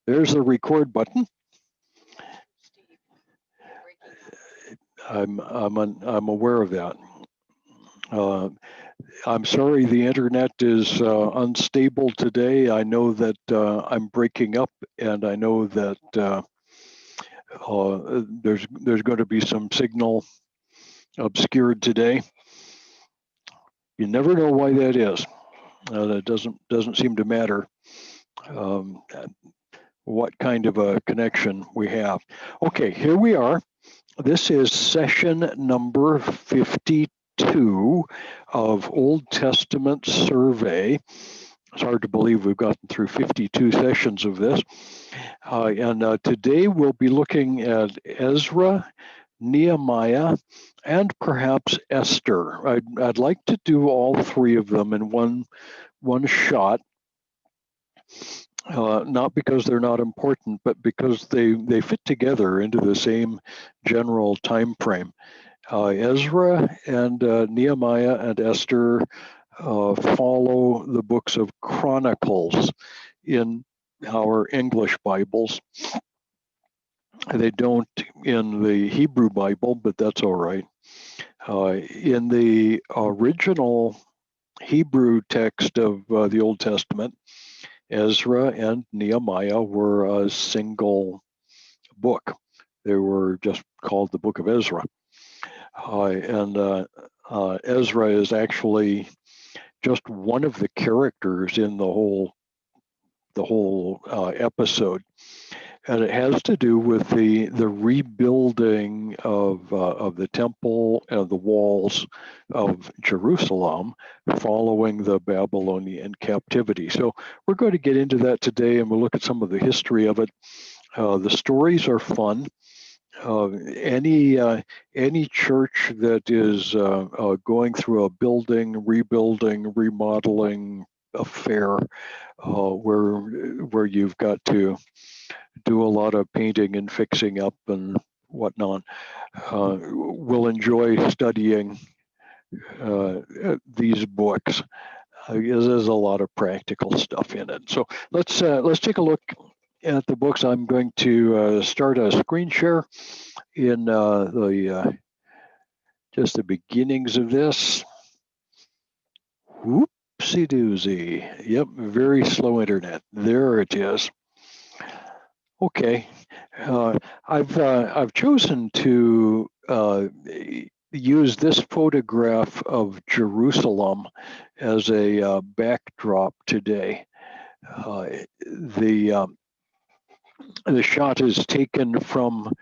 There's the record button. I'm aware of that. I'm sorry the internet is unstable today. I know that I'm breaking up, and I know that there's going to be some signal obscured today. You never know why that is. That doesn't seem to matter what kind of a connection we have. Okay, here we are. This is session number 52 of Old Testament Survey. It's hard to believe we've gotten through 52 sessions of this. And today we'll be looking at Ezra, Nehemiah, and perhaps Esther. I'd like to do all three of them in one shot. Not because they're not important, but because they fit together into the same general time frame. Ezra and Nehemiah and Esther follow the books of Chronicles in our English Bibles. They don't in the Hebrew Bible, but that's all right. In the original Hebrew text of the Old Testament, Ezra and Nehemiah were a single book. They were just called the Book of Ezra. And Ezra is actually just one of the characters in the whole episode. And it has to do with the rebuilding of the temple and the walls of Jerusalem following the Babylonian captivity. So we're going to get into that today, and we'll look at some of the history of it. The stories are fun. Any church that is going through a building, rebuilding, remodeling affair, where you've got to do a lot of painting and fixing up and whatnot, will enjoy studying these books. There's a lot of practical stuff in it. So let's take a look at the books. I'm going to start a screen share in just the beginnings of this. Whoopsie doozy. Yep, very slow internet. There it is. Okay, I've chosen to use this photograph of Jerusalem as a backdrop today. The shot is taken from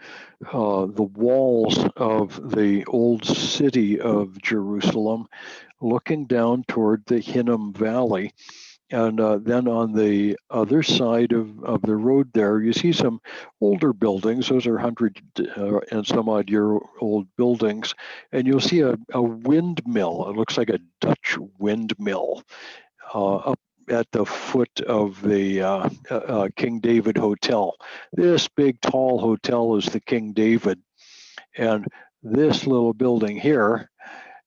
the walls of the old city of Jerusalem, looking down toward the Hinnom Valley. And then on the other side of the road there, you see some older buildings. Those are 100 and some odd year old buildings. And you'll see a windmill. It looks like a Dutch windmill up at the foot of the King David Hotel. This big tall hotel is the King David. And this little building here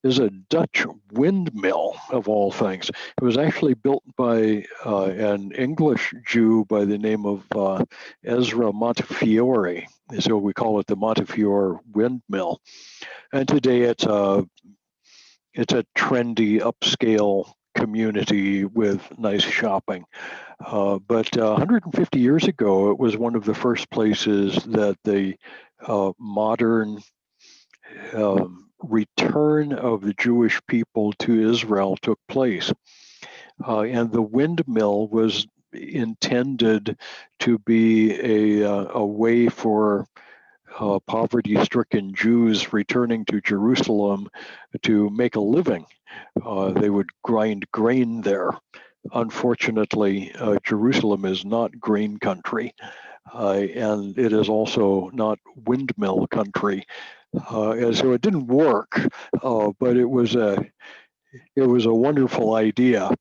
is a Dutch windmill, of all things. It was actually built by an English Jew by the name of Ezra Montefiore. So we call it the Montefiore windmill. And today it's a trendy upscale community with nice shopping. But 150 years ago, it was one of the first places that the modern return of the Jewish people to Israel took place. And the windmill was intended to be a way for poverty-stricken Jews returning to Jerusalem to make a living. They would grind grain there. Unfortunately, Jerusalem is not grain country, and it is also not windmill country. And so it didn't work, but it was a wonderful idea.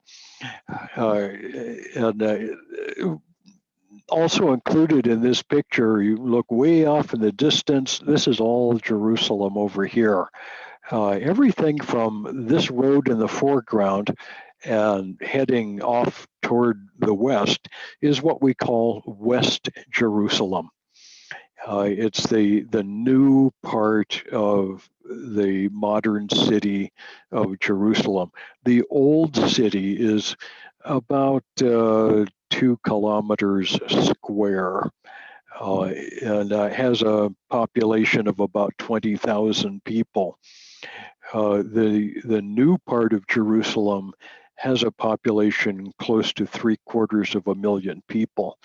And also included in this picture, you look way off in the distance. This is all Jerusalem over here. Everything from this road in the foreground and heading off toward the west is what we call West Jerusalem. It's the new part of the modern city of Jerusalem. The old city is about 2 kilometers square, and has a population of about 20,000 people. The new part of Jerusalem has a population close to 750,000 people.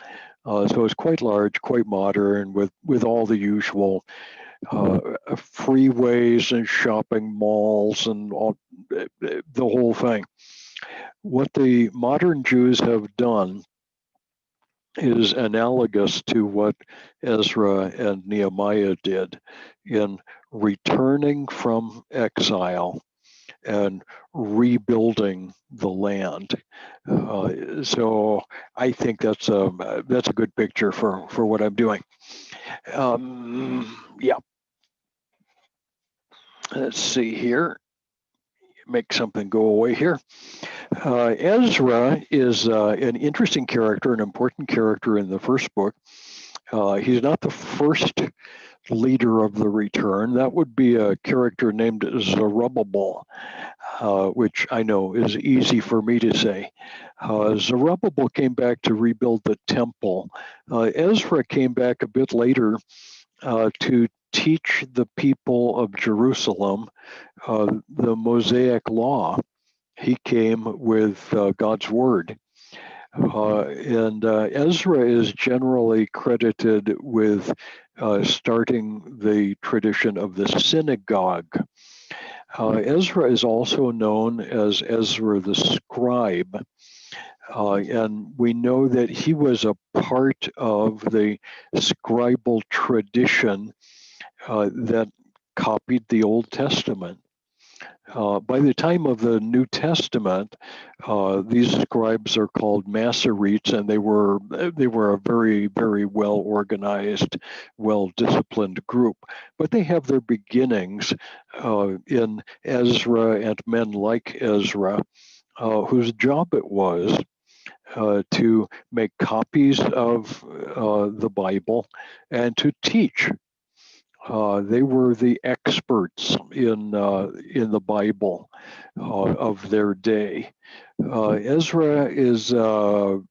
So it's quite large, quite modern, with all the usual freeways and shopping malls and all, the whole thing. What the modern Jews have done is analogous to what Ezra and Nehemiah did in returning from exile and rebuilding the land. So I think that's a good picture for what I'm doing. Yeah. Let's see here. Make something go away here. Ezra is an interesting character, an important character in the first book. He's not the first leader of the return. That would be a character named Zerubbabel, which I know is easy for me to say. Zerubbabel came back to rebuild the temple. Ezra came back a bit later to teach the people of Jerusalem the Mosaic law. He came with God's word. And Ezra is generally credited with starting the tradition of the synagogue. Ezra is also known as Ezra the scribe. And we know that he was a part of the scribal tradition that copied the Old Testament. By the time of the New Testament, these scribes are called Masoretes, and they were a very, very well organized, well disciplined group. But they have their beginnings in Ezra and men like Ezra, whose job it was to make copies of the Bible and to teach. They were the experts in the Bible of their day. Ezra is the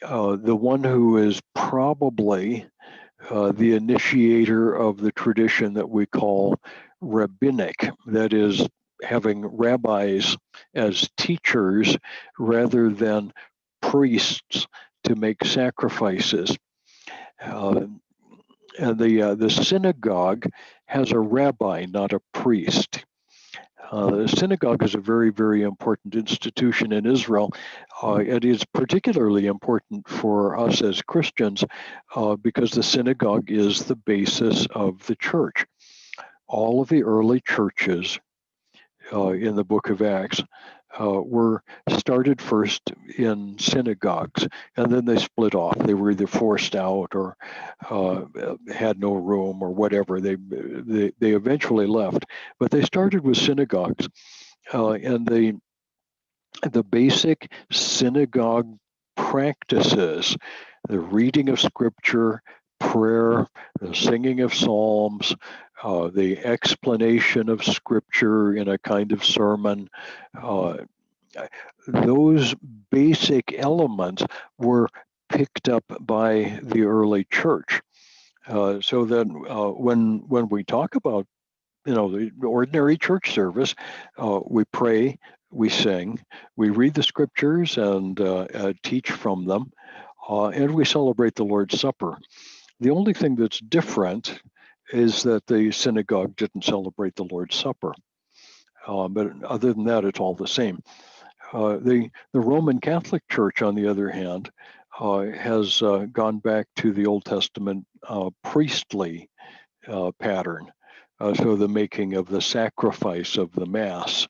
one who is probably the initiator of the tradition that we call rabbinic, that is, having rabbis as teachers rather than priests to make sacrifices. And the synagogue has a rabbi, not a priest. The synagogue is a very, very important institution in Israel. It is particularly important for us as Christians because the synagogue is the basis of the church. All of the early churches in the book of Acts were started first in synagogues, and then they split off. They were either forced out or had no room or whatever. They eventually left, but they started with synagogues, and the basic synagogue practices, the reading of scripture, prayer, the singing of psalms, the explanation of scripture in a kind of sermon, those basic elements were picked up by the early church. So that when we talk about the ordinary church service, we pray, we sing, we read the scriptures and teach from them, and we celebrate the Lord's Supper. The only thing that's different is that the synagogue didn't celebrate the Lord's Supper. But other than that, it's all the same. The Roman Catholic Church, on the other hand, has gone back to the Old Testament priestly pattern. So the making of the sacrifice of the Mass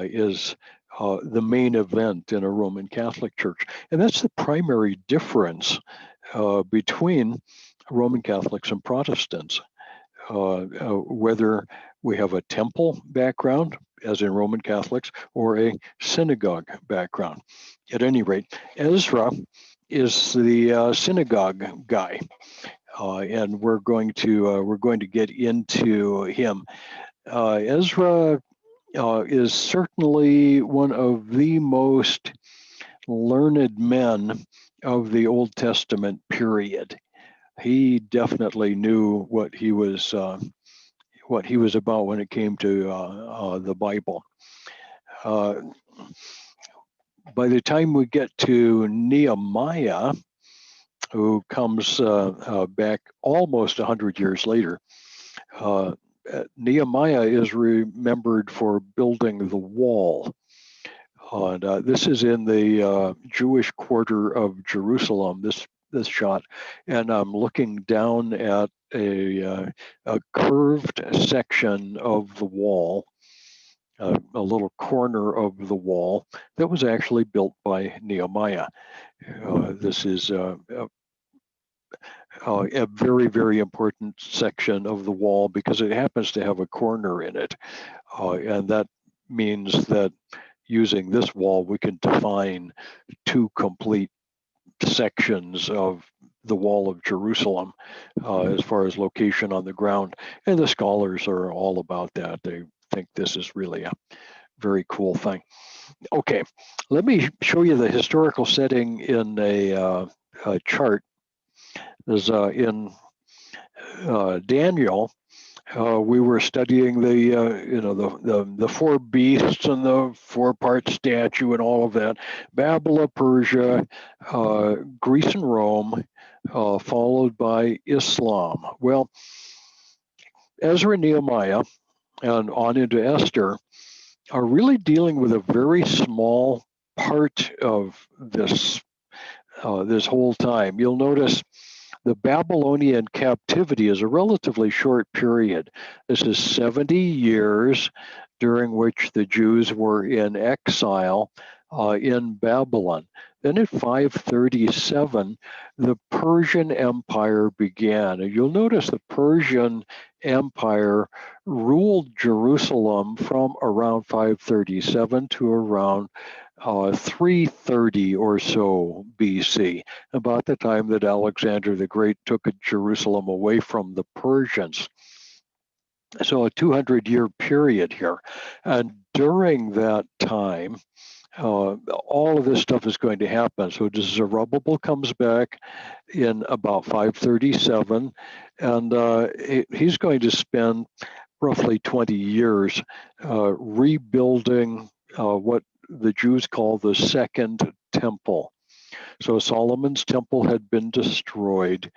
is the main event in a Roman Catholic Church. And that's the primary difference between Roman Catholics and Protestants. Whether we have a temple background as in Roman Catholics, or a synagogue background. At any rate, Ezra is the synagogue guy, and we're going to get into him. Ezra is certainly one of the most learned men of the Old Testament period. He definitely knew what he was about when it came to the Bible. By the time we get to Nehemiah, who comes back almost 100 years later, Nehemiah is remembered for building the wall. And this is in the Jewish quarter of Jerusalem, this shot. And I'm looking down at a curved section of the wall, a little corner of the wall that was actually built by Nehemiah. This is a very, very important section of the wall because it happens to have a corner in it. And that means that using this wall, we can define two complete sections of the wall of Jerusalem as far as location on the ground. And the scholars are all about that. They think this is really a very cool thing. Okay, let me show you the historical setting in a chart. There's in Daniel. We were studying the four beasts and the four-part statue and all of that. Babylon, Persia, Greece and Rome, followed by Islam. Well, Ezra, Nehemiah, and on into Esther are really dealing with a very small part of this this whole time. You'll notice the Babylonian captivity is a relatively short period. This is 70 years during which the Jews were in exile in Babylon. Then in 537, the Persian Empire began. And you'll notice the Persian Empire ruled Jerusalem from around 537 to around 330 or so BC, about the time that Alexander the Great took Jerusalem away from the Persians. So a 200-year period here. And during that time, all of this stuff is going to happen. So Zerubbabel comes back in about 537, and he's going to spend roughly 20 years rebuilding what the Jews call the Second Temple. So Solomon's temple had been destroyed.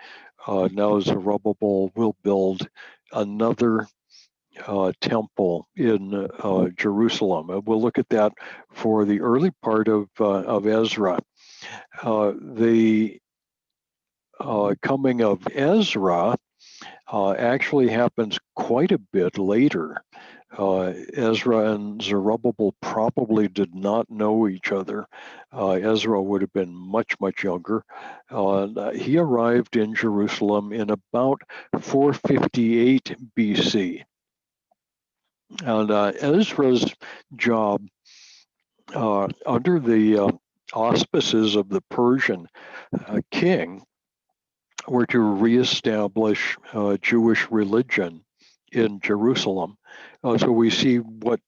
Now Zerubbabel will build another temple in Jerusalem. And we'll look at that for the early part of Ezra. The coming of Ezra actually happens quite a bit later. Ezra and Zerubbabel probably did not know each other. Ezra would have been much, much younger. He arrived in Jerusalem in about 458 BC. And Ezra's job under the auspices of the Persian king were to reestablish Jewish religion in Jerusalem. So we see what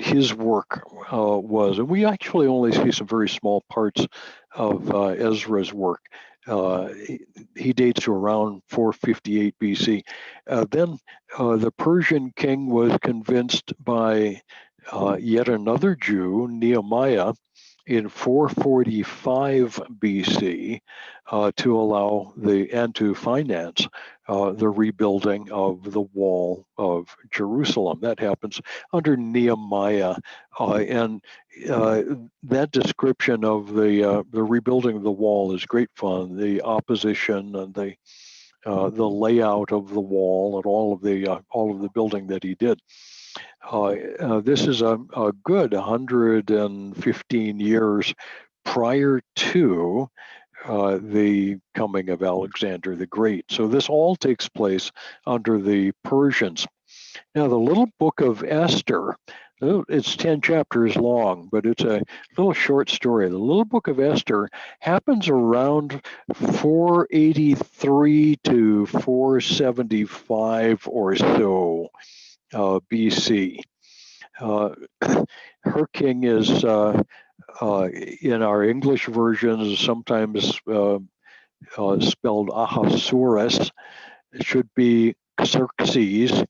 his work was. And we actually only see some very small parts of Ezra's work. He dates to around 458 BC. Then the Persian king was convinced by yet another Jew, Nehemiah, in 445 BC to allow to finance the rebuilding of the wall of Jerusalem. That happens under Nehemiah, and that description of the rebuilding of the wall is great fun. The opposition and the layout of the wall and all of the building that he did. This is a good 115 years prior to the coming of Alexander the Great. So this all takes place under the Persians. Now, the little book of Esther, it's 10 chapters long, but it's a little short story. The little book of Esther happens around 483 to 475 or so BC. Her king is, in our English versions, sometimes spelled Ahasuerus. It should be Xerxes.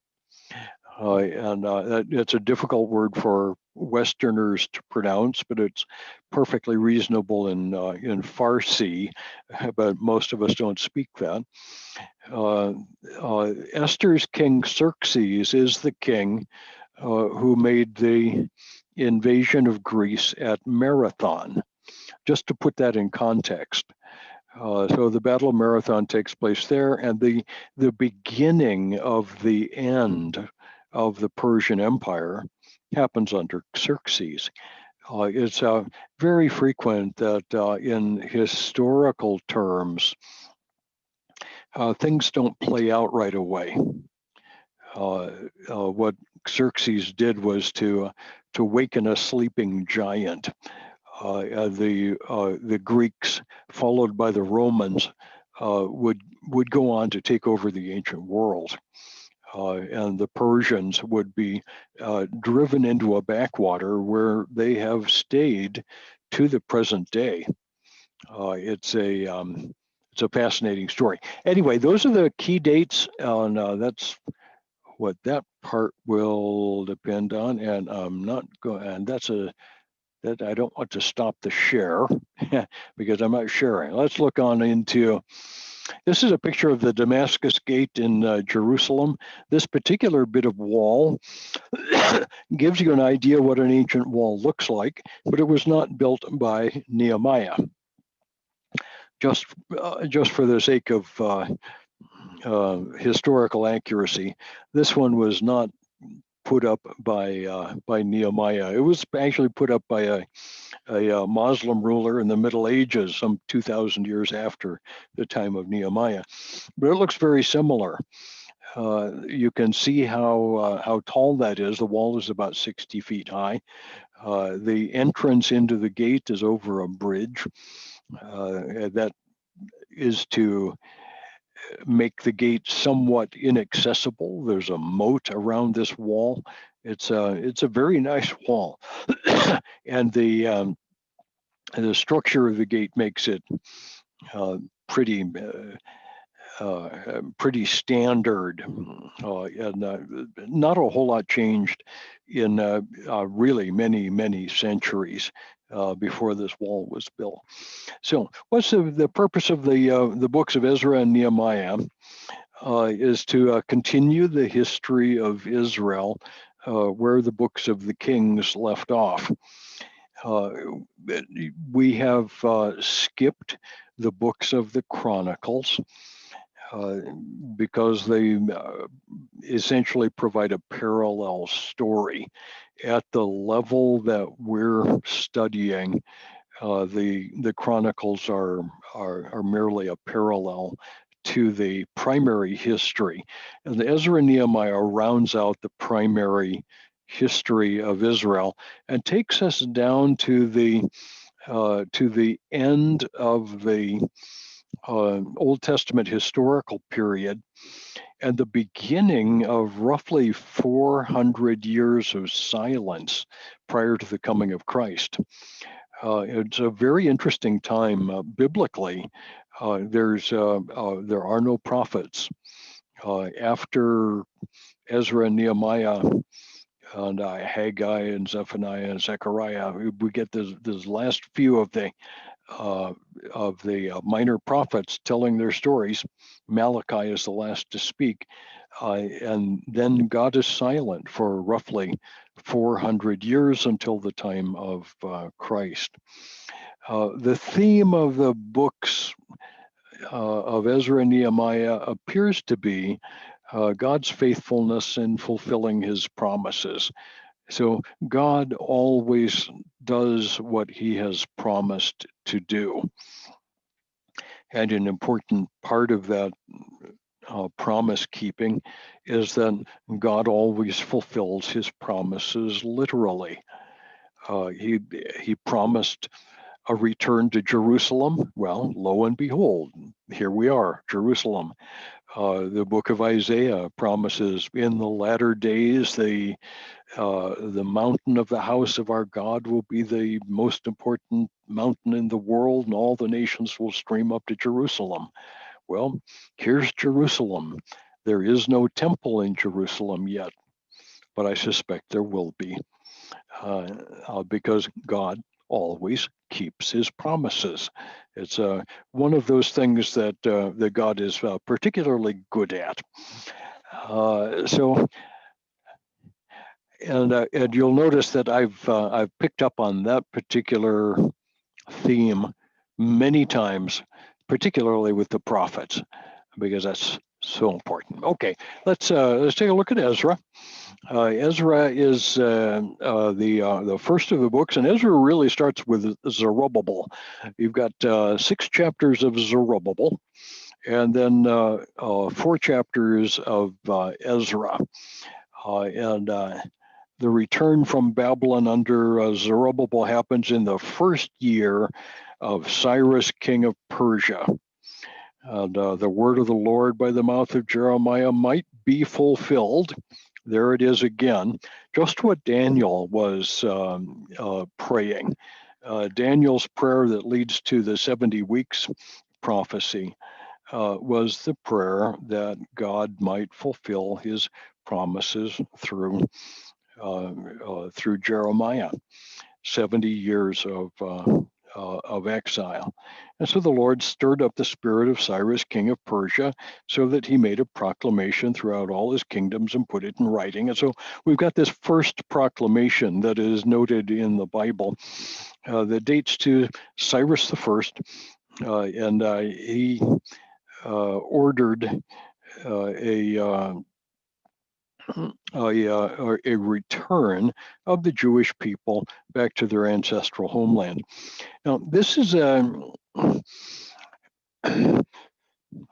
And it's a difficult word for Westerners to pronounce, but it's perfectly reasonable in Farsi, but most of us don't speak that. Esther's king Xerxes is the king who made the invasion of Greece at Marathon. Just to put that in context. So the Battle of Marathon takes place there, and the beginning of the end of the Persian Empire happens under Xerxes. It's very frequent that in historical terms, things don't play out right away. What Xerxes did was to waken a sleeping giant. The Greeks, followed by the Romans, would go on to take over the ancient world. And the Persians would be driven into a backwater where they have stayed to the present day. It's a fascinating story. Anyway, those are the key dates, and that's what that part will depend on. And I'm not going. And that I don't want to stop the share because I'm not sharing. Let's look on into. This is a picture of the Damascus Gate in Jerusalem. This particular bit of wall gives you an idea what an ancient wall looks like, but it was not built by Nehemiah. Just for the sake of historical accuracy, this one was not put up by Nehemiah. It was actually put up by a Muslim ruler in the Middle Ages, some 2,000 years after the time of Nehemiah. But it looks very similar. You can see how tall that is. The wall is about 60 feet high. The entrance into the gate is over a bridge. That is to make the gate somewhat inaccessible. There's a moat around this wall. It's a very nice wall, and the structure of the gate makes it pretty standard, and not a whole lot changed in really many centuries before this wall was built. So, what's the purpose of the books of Ezra and Nehemiah? Is to continue the history of Israel where the books of the Kings left off. We have skipped the books of the Chronicles because they essentially provide a parallel story. At the level that we're studying, the Chronicles are merely a parallel to the primary history. And the Ezra and Nehemiah rounds out the primary history of Israel and takes us down to the end of the Old Testament historical period and the beginning of roughly 400 years of silence prior to the coming of Christ. It's a very interesting time biblically. There are no prophets. After Ezra and Nehemiah and Haggai and Zephaniah and Zechariah, we get this last few of the minor prophets telling their stories. Malachi is the last to speak. And then God is silent for roughly 400 years until the time of Christ. The theme of the books of Ezra and Nehemiah appears to be God's faithfulness in fulfilling his promises. So God always does what he has promised to do. And an important part of that promise keeping is that God always fulfills his promises literally. He promised a return to Jerusalem. Well, lo and behold, here we are, Jerusalem. The book of Isaiah promises in the latter days the mountain of the house of our God will be the most important mountain in the world, and all the nations will stream up to Jerusalem. Well, here's Jerusalem. There is no temple in Jerusalem yet, but I suspect there will be, because God always keeps his promises. It's one of those things that that God is particularly good at. And you'll notice that I've picked up on that particular theme many times, particularly with the prophets, because that's so important. Okay, let's take a look at Ezra. Ezra is the first of the books, and Ezra really starts with Zerubbabel. You've got 6 chapters of Zerubbabel, and then 4 chapters of Ezra, and the return from Babylon under Zerubbabel happens in the first year of Cyrus, king of Persia. And the word of the Lord by the mouth of Jeremiah might be fulfilled. There it is again, just what Daniel was praying. Daniel's prayer that leads to the 70 weeks prophecy was the prayer that God might fulfill his promises through Jeremiah, 70 years of exile. And so the Lord stirred up the spirit of Cyrus, king of Persia, so that he made a proclamation throughout all his kingdoms and put it in writing. And so we've got this first proclamation that is noted in the Bible that dates to Cyrus the First, and he ordered a return of the Jewish people back to their ancestral homeland. Now, this is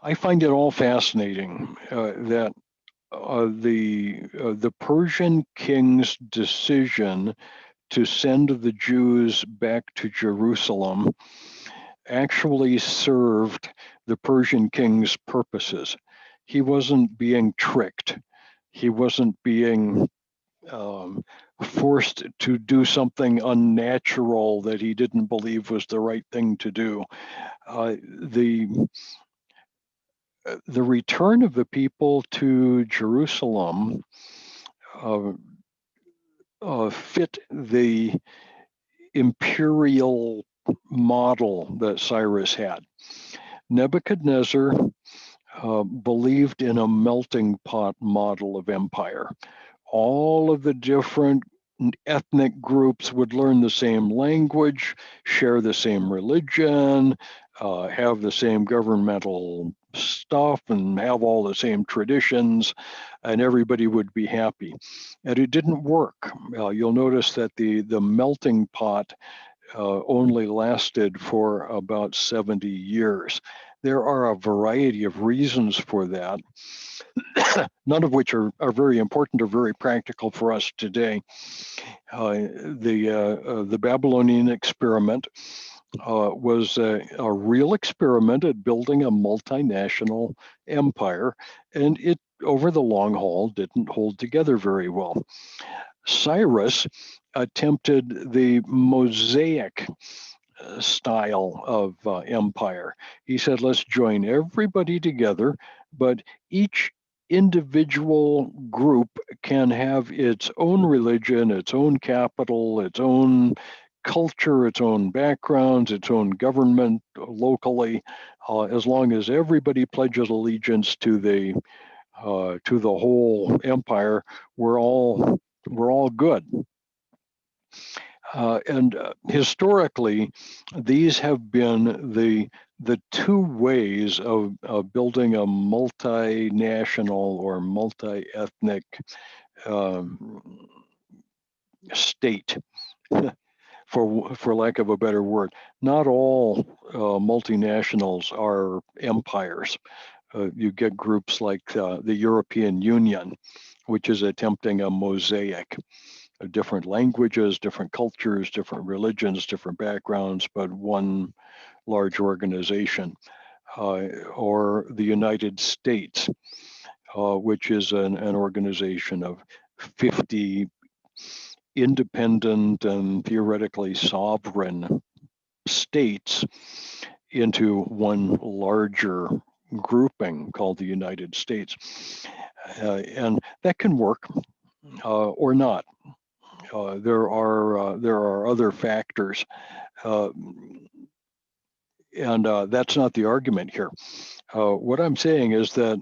I find it all fascinating that the Persian king's decision to send the Jews back to Jerusalem actually served the Persian king's purposes. He wasn't being tricked. He wasn't being forced to do something unnatural that he didn't believe was the right thing to do. The return of the people to Jerusalem fit the imperial model that Cyrus had. Nebuchadnezzar believed in a melting pot model of empire. All of the different ethnic groups would learn the same language, share the same religion, have the same governmental stuff, and have all the same traditions, and everybody would be happy. And it didn't work. You'll notice that the melting pot only lasted for about 70 years. There are a variety of reasons for that, none of which are very important or very practical for us today. The Babylonian experiment was a real experiment at building a multinational empire, and it, over the long haul, didn't hold together very well. Cyrus attempted the Mosaic style of empire. He said, let's join everybody together, but each individual group can have its own religion, its own capital, its own culture, its own backgrounds, its own government locally, as long as everybody pledges allegiance to the whole empire, we're all good. And historically, these have been the 2 ways of building a multinational or multi-ethnic state, for lack of a better word. Not all multinationals are empires. you get groups like the European Union, which is attempting a mosaic of different languages, different cultures, different religions, different backgrounds, but one large organization. Or the United States, which is an organization of 50 independent and theoretically sovereign states into one larger grouping called the United States. And that can work or not. There are other factors, and that's not the argument here. What I'm saying is that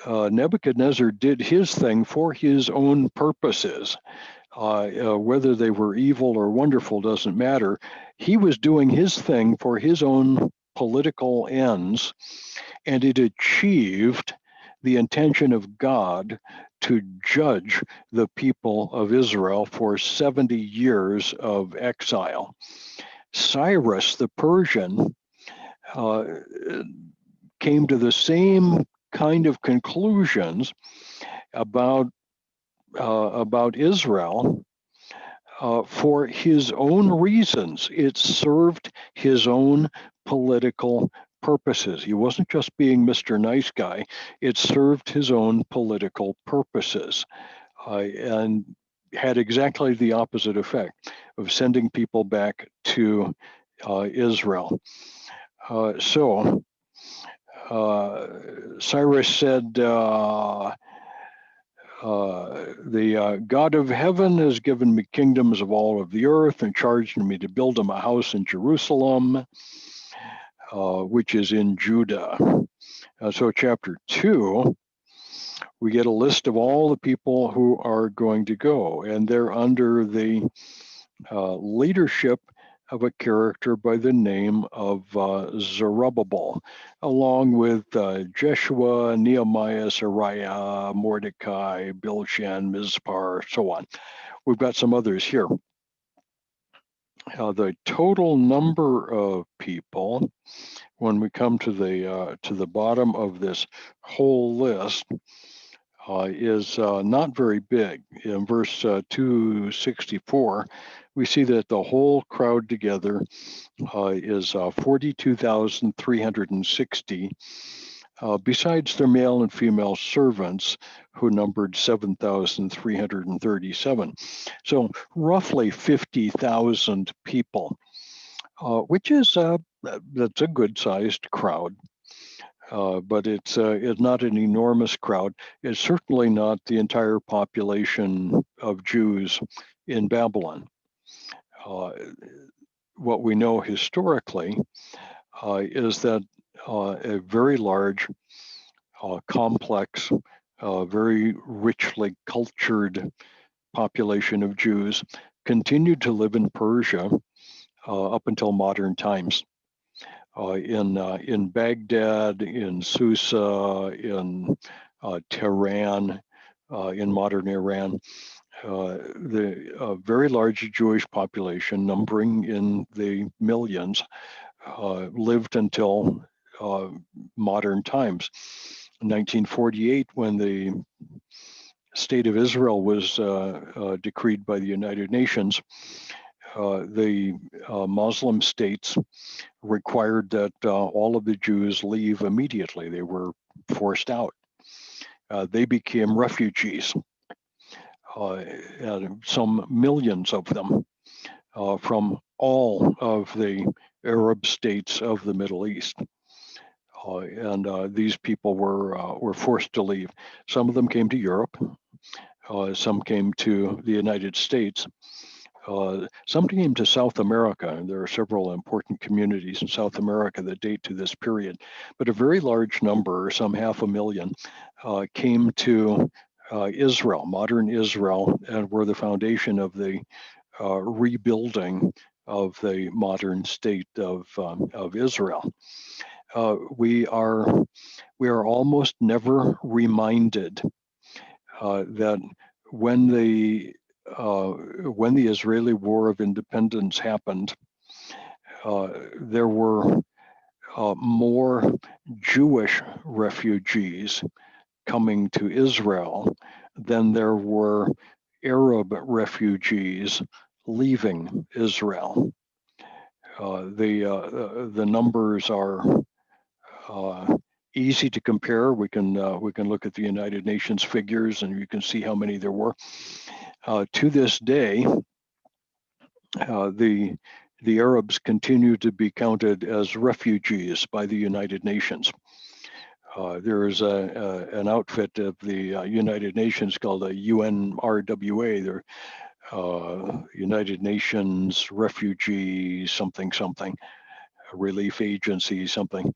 Nebuchadnezzar did his thing for his own purposes. Whether they were evil or wonderful doesn't matter. He was doing his thing for his own political ends, and it achieved the intention of God to judge the people of Israel for 70 years of exile. Cyrus the Persian came to the same kind of conclusions about Israel for his own reasons. It served his own political purposes. He wasn't just being Mr. Nice Guy. It served his own political purposes, and had exactly the opposite effect of sending people back to Israel. So Cyrus said, the God of heaven has given me kingdoms of all of the earth and charged me to build him a house in Jerusalem, which is in Judah. So chapter 2, we get a list of all the people who are going to go, and they're under the leadership of a character by the name of Zerubbabel, along with Jeshua, Nehemiah, Sariah, Mordecai, Bilshan, Mizpar, so on. We've got some others here. The total number of people, when we come to the bottom of this whole list, is not very big. In verse 264, we see that the whole crowd together is 42,360, besides their male and female servants, who numbered 7,337. So roughly 50,000 people, which is that's a good-sized crowd. But it's not an enormous crowd. It's certainly not the entire population of Jews in Babylon. What we know historically is that a very large, complex, very richly cultured population of Jews continued to live in Persia up until modern times. In Baghdad, in Susa, in Tehran, in modern Iran, the very large Jewish population, numbering in the millions, lived until modern times. In 1948, when the State of Israel was decreed by the United Nations, the Muslim states required that all of the Jews leave immediately. They were forced out. They became refugees, some millions of them, from all of the Arab states of the Middle East. And these people were forced to leave. Some of them came to Europe. Some came to the United States. Some came to South America, and there are several important communities in South America that date to this period. But a very large number, some 500,000, came to Israel, modern Israel, and were the foundation of the rebuilding of the modern state of Israel. We are almost never reminded that when the Israeli War of Independence happened, there were more Jewish refugees coming to Israel than there were Arab refugees leaving Israel. The numbers are easy to compare. We can look at the United Nations figures, and you can see how many there were. To this day, the Arabs continue to be counted as refugees by the United Nations. There is an outfit of the United Nations called a UNRWA. They're United Nations Refugee something Relief Agency something.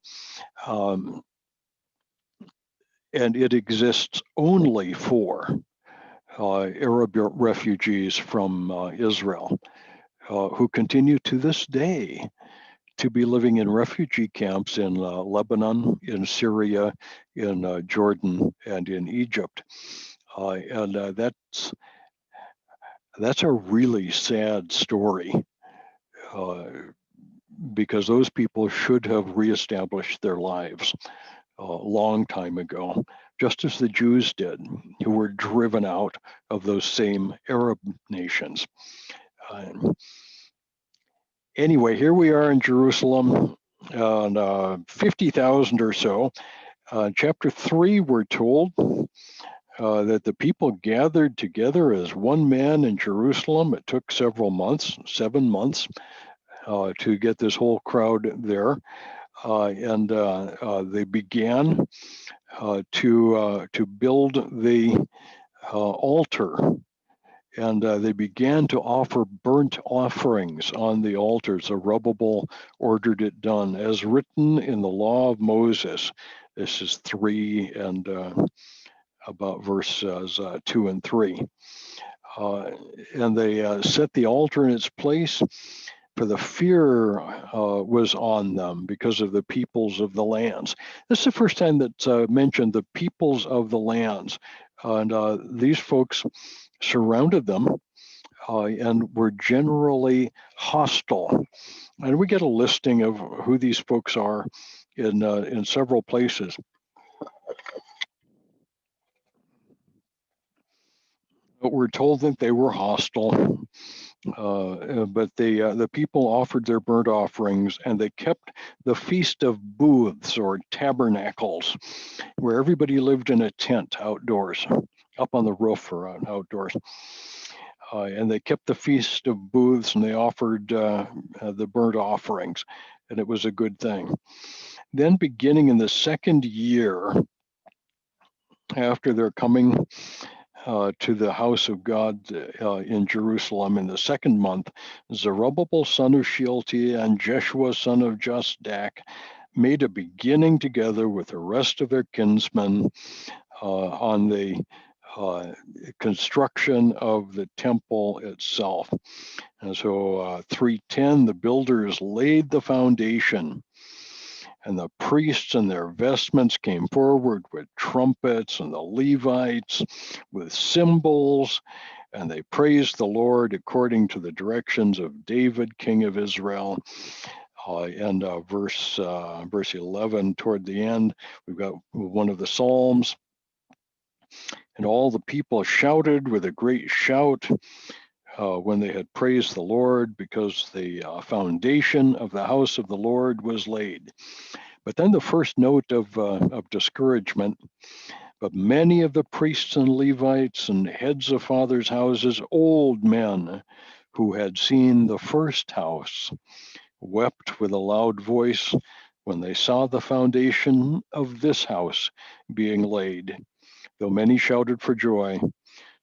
And it exists only for Arab refugees from Israel, who continue to this day to be living in refugee camps in Lebanon, in Syria, in Jordan, and in Egypt. And that's a really sad story, because those people should have reestablished their lives a long time ago, just as the Jews did, who were driven out of those same Arab nations. Anyway, here we are in Jerusalem, 50,000 or so. Chapter 3, we're told that the people gathered together as one man in Jerusalem. It took several months, 7 months, to get this whole crowd there. And they began to build the altar, and they began to offer burnt offerings on the altars. Zerubbabel ordered it done as written in the law of Moses. This is 3 and about verses 2 and 3. And they set the altar in its place, for the fear was on them because of the peoples of the lands. This is the first time that's mentioned, the peoples of the lands. And these folks surrounded them and were generally hostile. And we get a listing of who these folks are in several places. But we're told that they were hostile. But the people offered their burnt offerings, and they kept the Feast of Booths, or tabernacles, where everybody lived in a tent outdoors, up on the roof or outdoors. And they kept the Feast of Booths, and they offered the burnt offerings, and it was a good thing. Then, beginning in the second year after their coming to the house of God in Jerusalem, in the second month, Zerubbabel son of Shealtiel and Jeshua son of Josadak made a beginning together with the rest of their kinsmen on the construction of the temple itself. And so 3:10, the builders laid the foundation, and the priests in their vestments came forward with trumpets, and the Levites with cymbals, and they praised the Lord according to the directions of David, king of Israel. And verse 11, toward the end, we've got one of the Psalms. And all the people shouted with a great shout when they had praised the Lord, because the foundation of the house of the Lord was laid. But then the first note of discouragement. But many of the priests and Levites and heads of fathers' houses, old men who had seen the first house, wept with a loud voice when they saw the foundation of this house being laid, though many shouted for joy,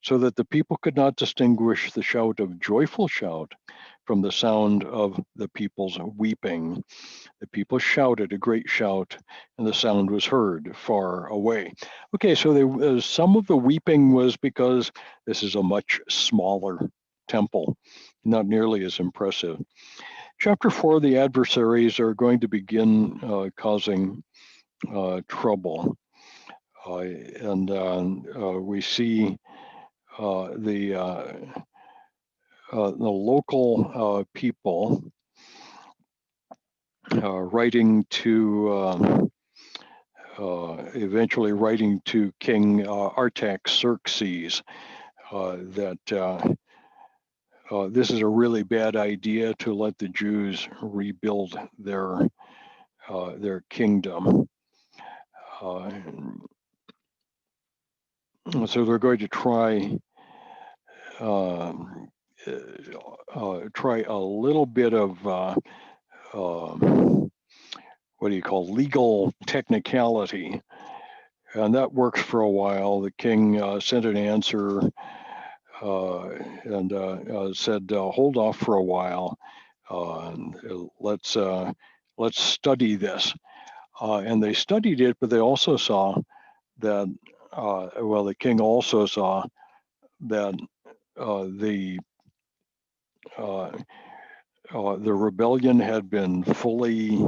so that the people could not distinguish the shout of joyful shout from the sound of the people's weeping. The people shouted a great shout, and the sound was heard far away. Okay, so some of the weeping was because this is a much smaller temple, not nearly as impressive. Chapter 4, the adversaries are going to begin causing trouble. And we see the local people eventually writing to King Artaxerxes that this is a really bad idea to let the Jews rebuild their kingdom. So they're going to try a little bit of what do you call legal technicality, and that works for a while. The king sent an answer and said, "Hold off for a while. Let's study this." And they studied it, but they also saw that the king also saw that the rebellion had been fully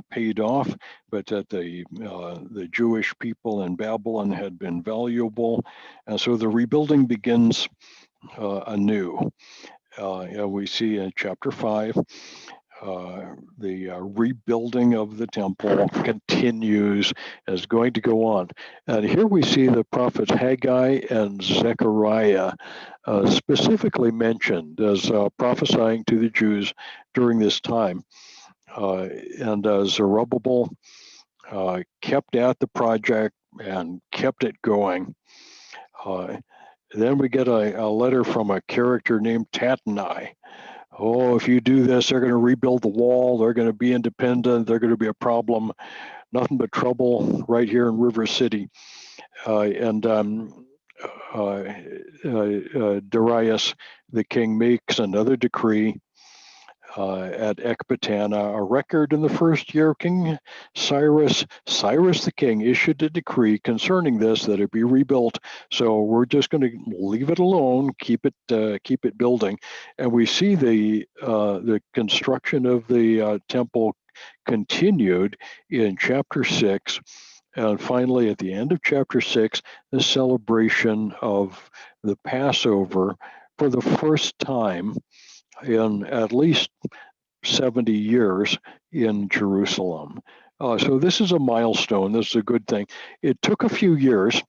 paid off, but that the Jewish people in Babylon had been valuable, and so the rebuilding begins anew. We see in chapter 5. The rebuilding of the temple continues, is going to go on. And here we see the prophets Haggai and Zechariah specifically mentioned as prophesying to the Jews during this time. And Zerubbabel kept at the project and kept it going. Then we get a letter from a character named Tatnai. Oh, if you do this, they're going to rebuild the wall. They're going to be independent. They're going to be a problem. Nothing but trouble right here in River City. Darius, the king, makes another decree at Ecbatana, a record in the first year of King Cyrus. Cyrus the king issued a decree concerning this, that it be rebuilt. So we're just going to leave it alone, keep it building. And we see the construction of the temple continued in chapter 6. And finally, at the end of chapter 6, the celebration of the Passover for the first time in at least 70 years in Jerusalem. So this is a milestone. This is a good thing. It took a few years.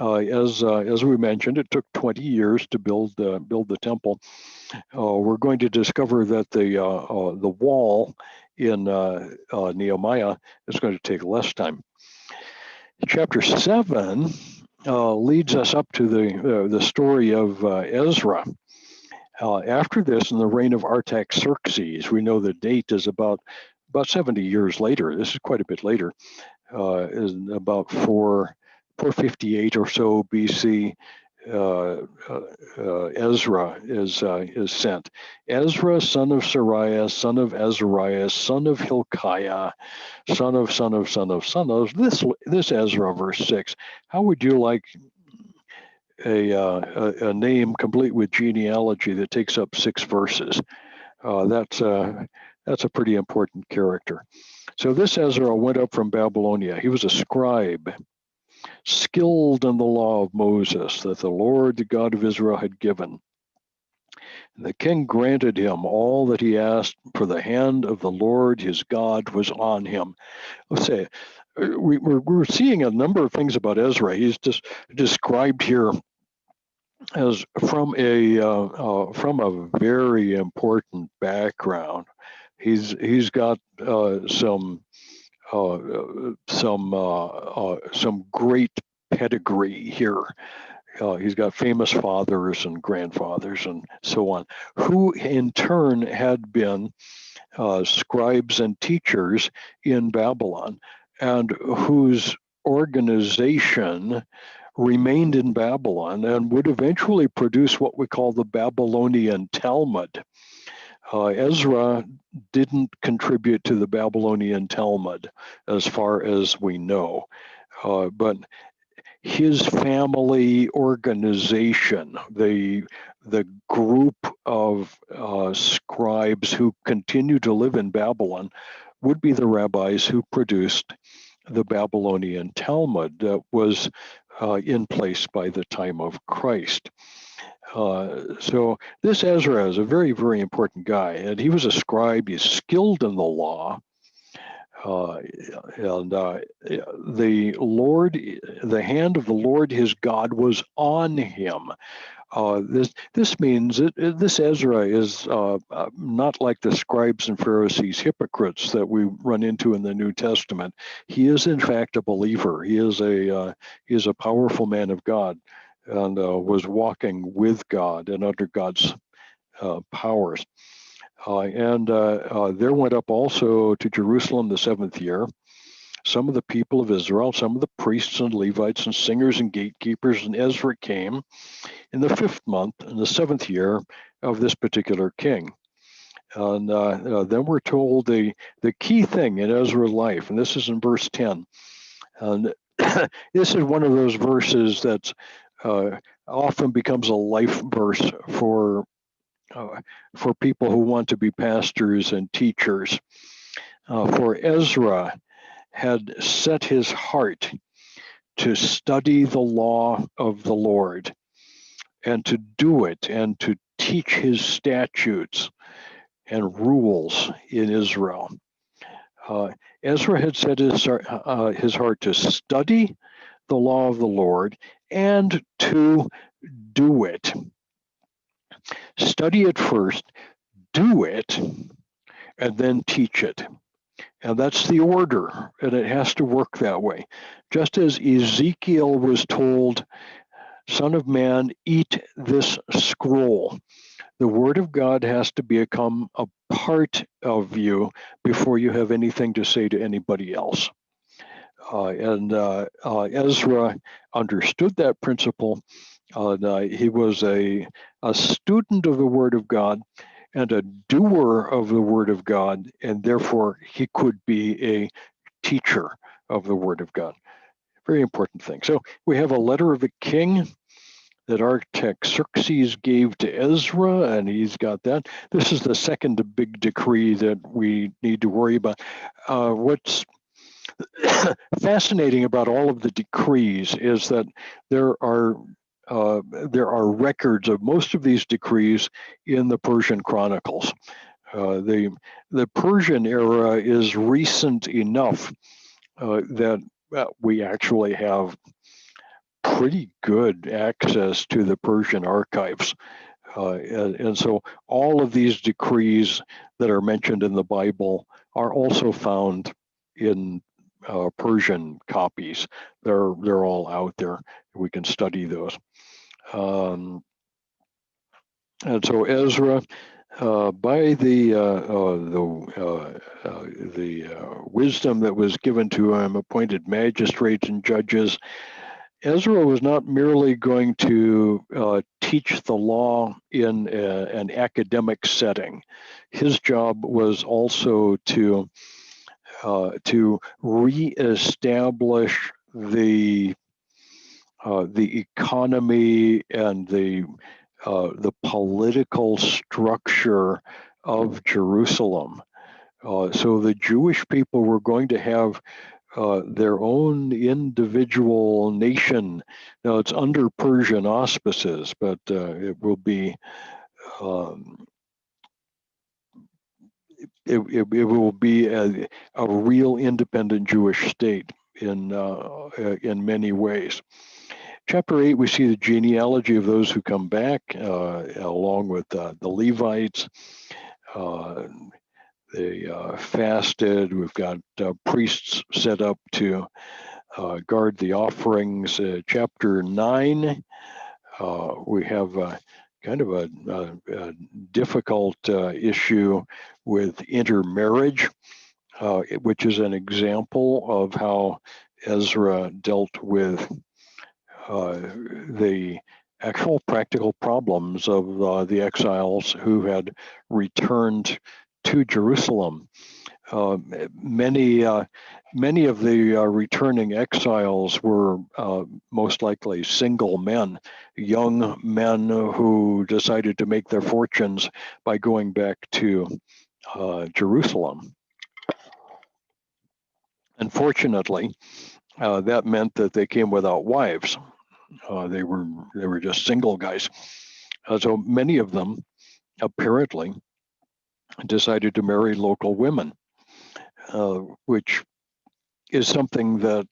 As we mentioned, it took 20 years to build the temple. We're going to discover that the wall in Nehemiah is going to take less time. Chapter 7 leads us up to the story of Ezra. After this, in the reign of Artaxerxes, we know the date is about 70 years later. This is quite a bit later. Is about 458 or so BC. Ezra is sent. Ezra, son of Sariah, son of Azariah, son of Hilkiah, son of this Ezra, verse 6. How would you like a name complete with genealogy that takes up 6 verses? That's a pretty important character. So this Ezra went up from Babylonia. He was a scribe, skilled in the law of Moses that the Lord, the God of Israel, had given. And the king granted him all that he asked, for the hand of the Lord his God was on him. Let's say we're seeing a number of things about Ezra. He's just described here as from a very important background. He's got some great pedigree here. He's got famous fathers and grandfathers and so on, who in turn had been scribes and teachers in Babylon, and whose organization remained in Babylon and would eventually produce what we call the Babylonian Talmud. Ezra didn't contribute to the Babylonian Talmud as far as we know, but his family organization, the group of scribes who continue to live in Babylon, would be the rabbis who produced the Babylonian Talmud that was in place by the time of Christ. So this Ezra is a very, very important guy, and he was a scribe. He's skilled in the law, and the Lord, the hand of the Lord, his God, was on him. This means this Ezra is not like the scribes and Pharisees, hypocrites that we run into in the New Testament. He is in fact a believer. He is a powerful man of God, and was walking with God and under God's powers. And there went up also to Jerusalem the 7th year some of the people of Israel, some of the priests and Levites and singers and gatekeepers, and Ezra came in the 5th month, in the 7th year of this particular king. And then we're told the key thing in Ezra's life, and this is in verse 10. And this is one of those verses that often becomes a life verse for people who want to be pastors and teachers. For Ezra had set his heart to study the law of the Lord and to do it and to teach his statutes and rules in Israel. Ezra had set his heart to study the law of the Lord and to do it. Study it first, do it, and then teach it. And that's the order, and it has to work that way. Just as Ezekiel was told, Son of man, eat this scroll. The word of God has to become a part of you before you have anything to say to anybody else. And Ezra understood that principle. He was a student of the word of God and a doer of the word of God, and therefore he could be a teacher of the word of God. Very important thing. So we have a letter of a king that Artaxerxes gave to Ezra, and he's got that. This is the second big decree that we need to worry about. What's fascinating about all of the decrees is that there are records of most of these decrees in the Persian Chronicles. The Persian era is recent enough that we actually have pretty good access to the Persian archives. And so all of these decrees that are mentioned in the Bible are also found in Persian copies. They're all out there. We can study those. And so Ezra, by the wisdom that was given to him, appointed magistrates and judges. Ezra was not merely going to teach the law in an academic setting. His job was also to reestablish the economy and the political structure of Jerusalem. So the Jewish people were going to have their own individual nation. Now it's under Persian auspices, but it will be it will be a real independent Jewish state in many ways. Chapter 8, we see the genealogy of those who come back, along with the Levites. They fasted. We've got priests set up to guard the offerings. Chapter 9, we have kind of a difficult issue with intermarriage, which is an example of how Ezra dealt with the actual practical problems of the exiles who had returned to Jerusalem. Many of the returning exiles were most likely single men, young men who decided to make their fortunes by going back to Jerusalem. Unfortunately, that meant that they came without wives. They were just single guys. So many of them apparently decided to marry local women, which is something that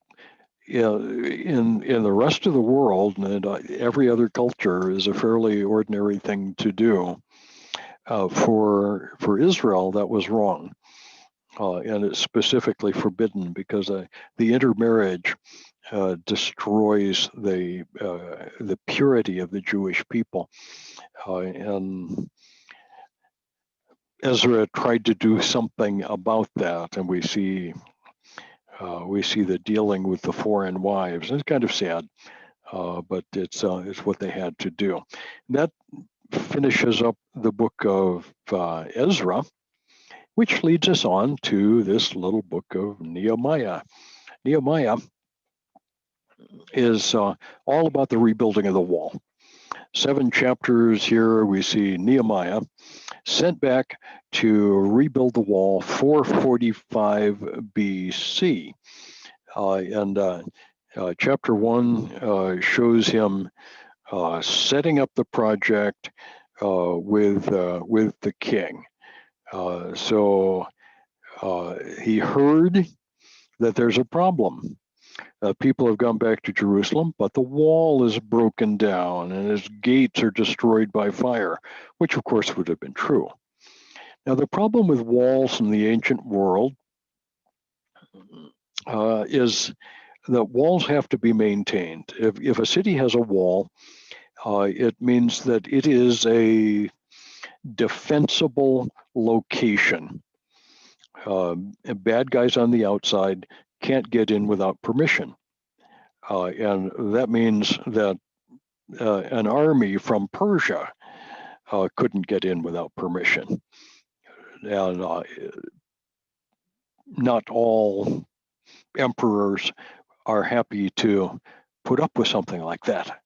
in the rest of the world and every other culture is a fairly ordinary thing to do. For Israel, that was wrong, and it's specifically forbidden because the intermarriage destroys the purity of the Jewish people. And Ezra tried to do something about that, and we see the dealing with the foreign wives. It's kind of sad, but it's what they had to do. And that finishes up the book of Ezra, which leads us on to this little book of Nehemiah. Nehemiah is all about the rebuilding of the wall. 7 chapters here. We see Nehemiah sent back to rebuild the wall 445 BC. And chapter 1 shows him setting up the project with the king. So he heard that there's a problem. People have gone back to Jerusalem, but the wall is broken down and its gates are destroyed by fire, which of course would have been true. Now, the problem with walls in the ancient world is that walls have to be maintained. If a city has a wall, it means that it is a defensible location. Bad guys on the outside can't get in without permission. And that means that an army from Persia couldn't get in without permission. And not all emperors are happy to put up with something like that.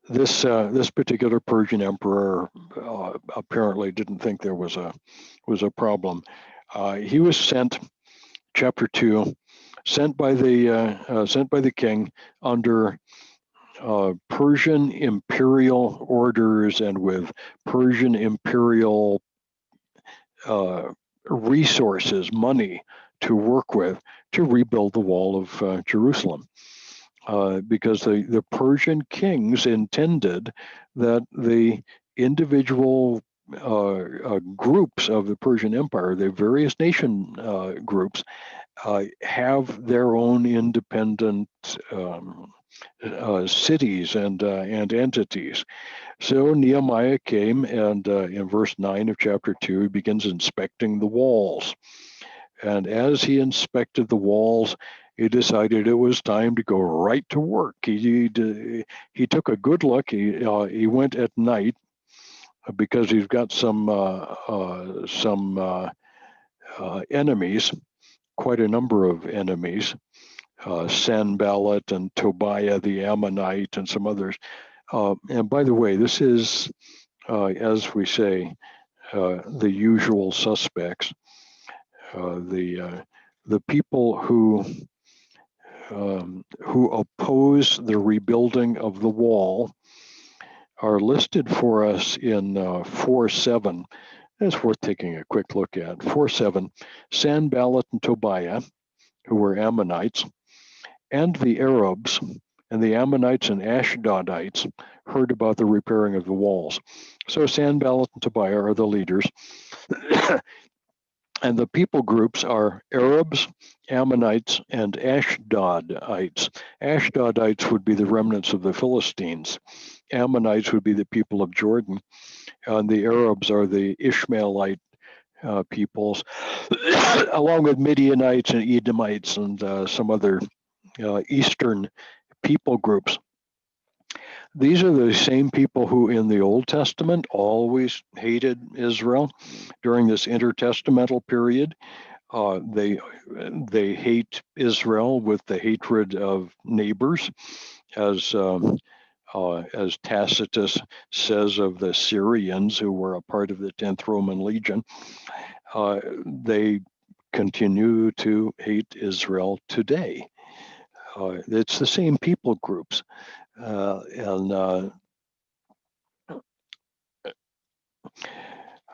This particular Persian emperor apparently didn't think there was a problem. He was sent, chapter 2, sent by the king under Persian imperial orders and with Persian imperial resources, money to work with to rebuild the wall of Jerusalem. Because the Persian kings intended that the individual groups of the Persian Empire, the various nation groups, have their own independent cities and entities. So Nehemiah came, and in verse 9 of chapter 2, he begins inspecting the walls. And as he inspected the walls, he decided it was time to go right to work. He took a good look. He went at night because he's got some enemies, quite a number of enemies. Sanballat and Tobiah the Ammonite and some others. And by the way, this is, as we say, the usual suspects. The people who oppose the rebuilding of the wall are listed for us in 4:7. It's worth taking a quick look at. 4:7, Sanballat and Tobiah, who were Ammonites, and the Arabs and the Ammonites and Ashdodites heard about the repairing of the walls. So Sanballat and Tobiah are the leaders. And the people groups are Arabs, Ammonites, and Ashdodites. Ashdodites would be the remnants of the Philistines. Ammonites would be the people of Jordan. And the Arabs are the Ishmaelite peoples, along with Midianites and Edomites and some other Eastern people groups. These are the same people who in the Old Testament always hated Israel during this intertestamental period. They hate Israel with the hatred of neighbors, as Tacitus says of the Syrians who were a part of the 10th Roman Legion. They continue to hate Israel today. It's the same people groups. And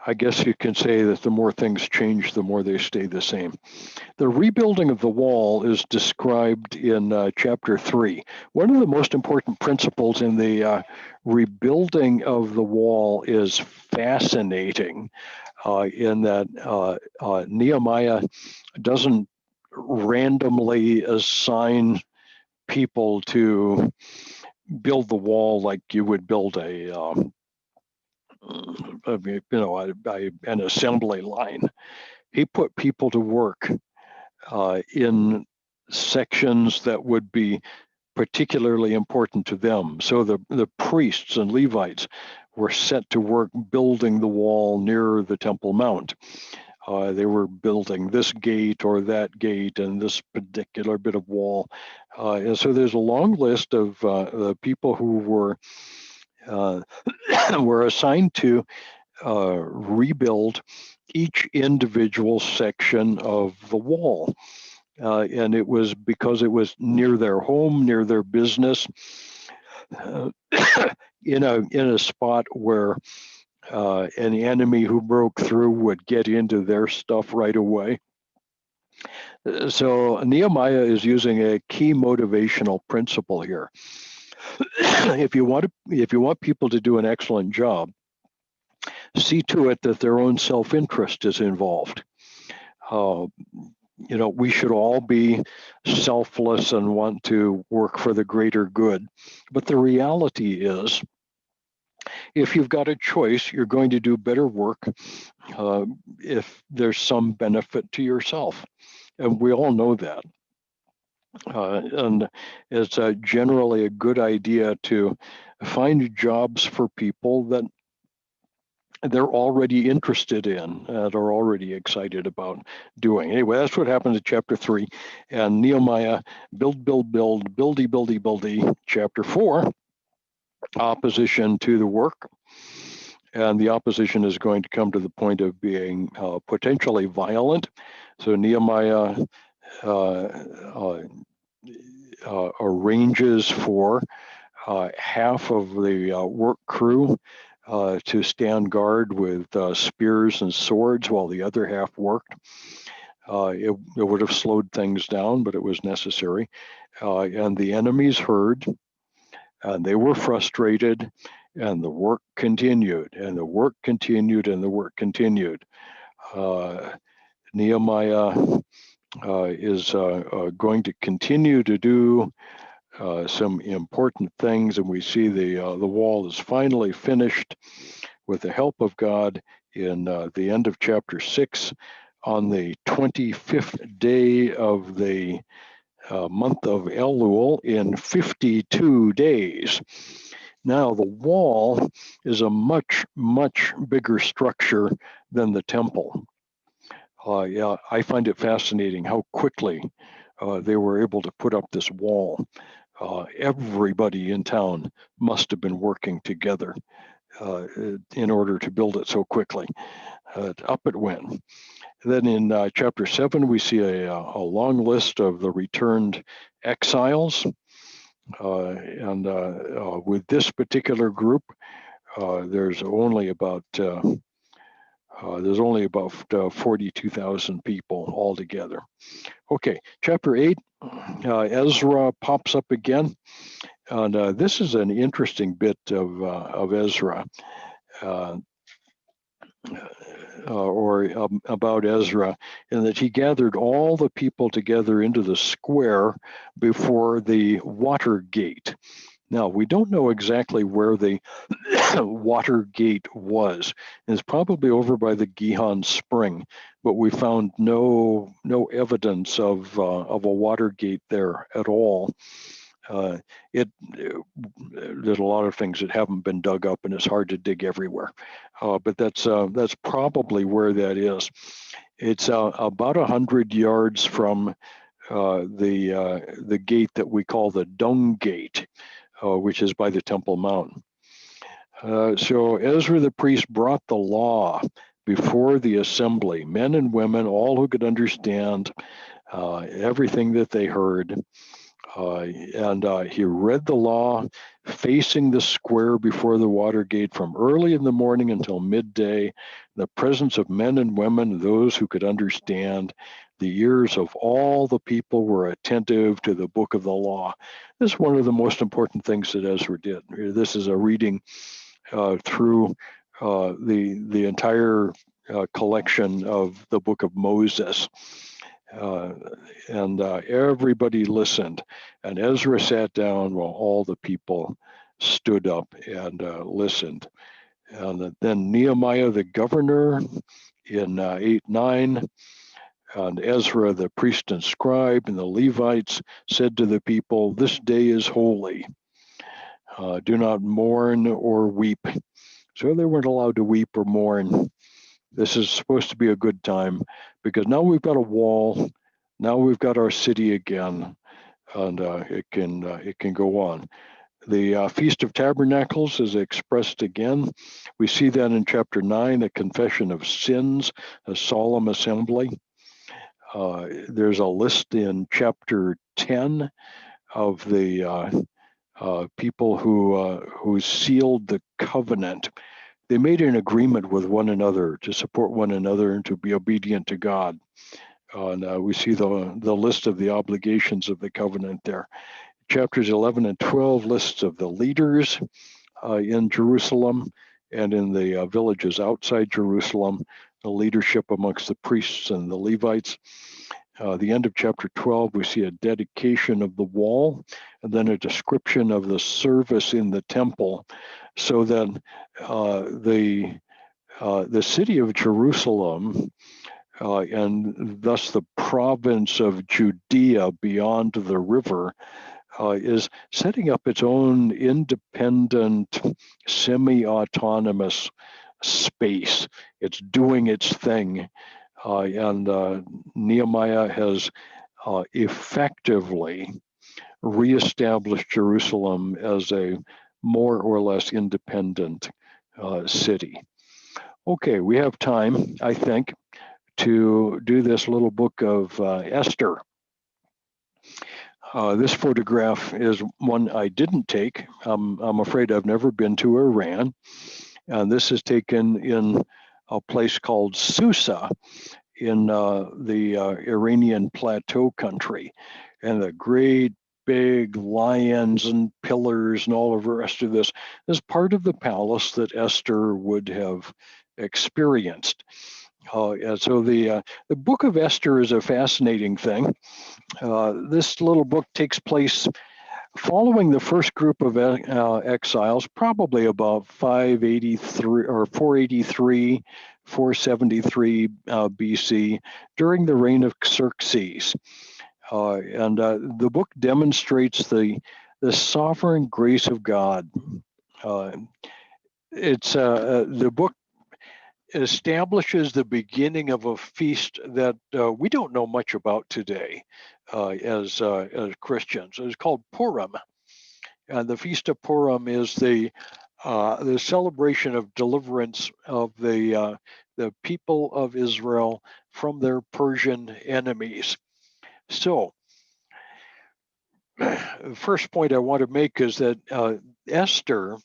I guess you can say that the more things change, the more they stay the same. The rebuilding of the wall is described in chapter 3. One of the most important principles in the rebuilding of the wall is fascinating in that Nehemiah doesn't randomly assign people to build the wall like you would build an assembly line. He put people to work in sections that would be particularly important to them. So the priests and Levites were set to work building the wall near the Temple Mount. They were building this gate or that gate and this particular bit of wall. And so there's a long list of the people who were assigned to rebuild each individual section of the wall. And it was because it was near their home, near their business, in a spot where an enemy who broke through would get into their stuff right away. So Nehemiah is using a key motivational principle here. If you want people to do an excellent job, see to it that their own self-interest is involved. We should all be selfless and want to work for the greater good. But the reality is, if you've got a choice, you're going to do better work if there's some benefit to yourself. And we all know that. And it's generally a good idea to find jobs for people that they're already interested in and are already excited about doing. Anyway, that's what happens in chapter 3. And Nehemiah, buildy. Chapter 4, opposition to the work. And the opposition is going to come to the point of being potentially violent. So Nehemiah arranges for half of the work crew to stand guard with spears and swords while the other half worked. It would have slowed things down, but it was necessary. And the enemies heard, and they were frustrated, and the work continued, and the work continued, and the work continued. Nehemiah is going to continue to do some important things, and we see the wall is finally finished with the help of God in the end of chapter 6 on the 25th day of the month of Elul in 52 days. Now, the wall is a much, much bigger structure than the temple. I find it fascinating how quickly they were able to put up this wall. Everybody in town must have been working together in order to build it so quickly. Up it went. Then in chapter 7, we see a long list of the returned exiles. And with this particular group, there's only about 42,000 people altogether. Okay, chapter 8, Ezra pops up again, and this is an interesting bit of Ezra, about Ezra, in that he gathered all the people together into the square before the water gate. Now, we don't know exactly where the water gate was. It's probably over by the Gihon Spring, but we found no evidence of a water gate there at all. There's a lot of things that haven't been dug up, and it's hard to dig everywhere. But that's probably where that is. It's about 100 yards from the gate that we call the Dung Gate, which is by the Temple Mount. So Ezra the priest brought the law before the assembly, men and women, all who could understand everything that they heard. And he read the law facing the square before the water gate from early in the morning until midday, in the presence of men and women, those who could understand. The ears of all the people were attentive to the book of the law. This is one of the most important things that Ezra did. This is a reading through the entire collection of the book of Moses. And everybody listened. And Ezra sat down while all the people stood up and listened. And then Nehemiah the governor in 8:9, and Ezra the priest and scribe and the Levites said to the people, "This day is holy. Do not mourn or weep." So they weren't allowed to weep or mourn. This is supposed to be a good time because now we've got a wall. Now we've got our city again, and it can go on. The Feast of Tabernacles is expressed again. We see that in chapter 9, the confession of sins, a solemn assembly. There's a list in chapter 10 of the people who sealed the covenant. They made an agreement with one another to support one another and to be obedient to God. And we see the list of the obligations of the covenant there. Chapters 11 and 12 lists of the leaders in Jerusalem and in the villages outside Jerusalem, the leadership amongst the priests and the Levites. The end of chapter 12, we see a dedication of the wall and then a description of the service in the temple. So then the city of Jerusalem and thus the province of Judea beyond the river is setting up its own independent, semi-autonomous space. It's doing its thing. And Nehemiah has effectively reestablished Jerusalem as a more or less independent city. Okay, we have time, I think, to do this little book of Esther. This photograph is one I didn't take. I'm afraid I've never been to Iran. And this is taken in a place called Susa in the Iranian plateau country. And the great big lions and pillars and all of the rest of this is part of the palace that Esther would have experienced. And so the book of Esther is a fascinating thing. This little book takes place following the first group of exiles, probably about 583 or 483, 473 BC, during the reign of Xerxes. And the book demonstrates the sovereign grace of God. The book establishes the beginning of a feast that we don't know much about today as Christians. It's called Purim, and the Feast of Purim is the celebration of deliverance of the people of Israel from their Persian enemies. So, the first point I want to make is that Esther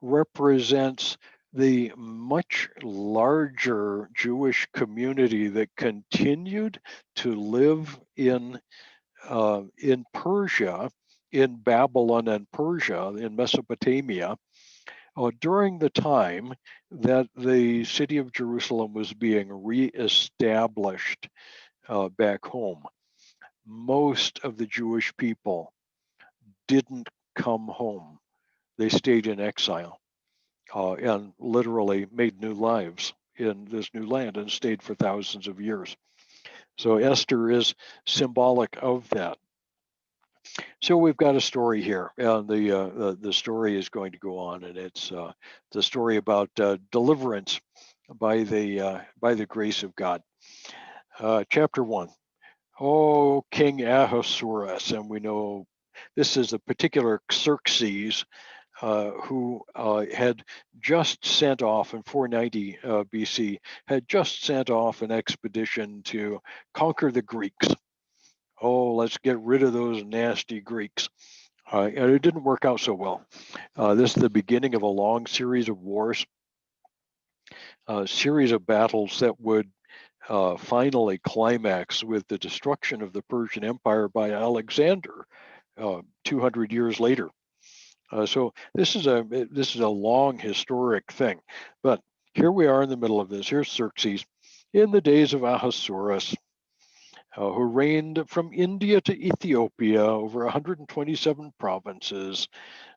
represents the much larger Jewish community that continued to live in Persia, in Babylon and Persia, in Mesopotamia, during the time that the city of Jerusalem was being reestablished back home. Most of the Jewish people didn't come home. They stayed in exile. And literally made new lives in this new land and stayed for thousands of years. So Esther is symbolic of that. So we've got a story here, and the story is going to go on, and it's the story about deliverance by the grace of God. Chapter 1. Oh, King Ahasuerus, and we know this is a particular Xerxes who had just sent off in 490 BC, had just sent off an expedition to conquer the Greeks. Oh, let's get rid of those nasty Greeks. And it didn't work out so well. This is the beginning of a long series of wars, a series of battles that would finally climax with the destruction of the Persian Empire by Alexander 200 years later. So this is a long historic thing, but here we are in the middle of this. Here's Xerxes in the days of Ahasuerus, who reigned from India to Ethiopia over 127 provinces.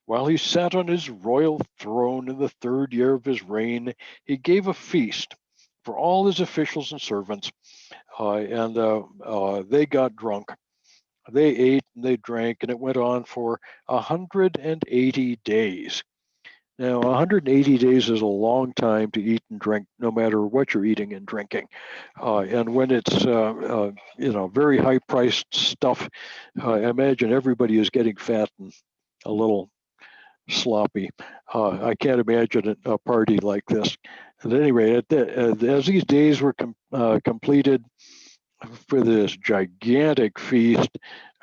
While he sat on his royal throne in the 3rd year of his reign, he gave a feast for all his officials and servants, and they got drunk. They ate and they drank, and it went on for 180 days. Now, 180 days is a long time to eat and drink, no matter what you're eating and drinking. And when it's very high-priced stuff, I imagine everybody is getting fat and a little sloppy. I can't imagine a party like this. At any rate, as these days were completed for this gigantic feast,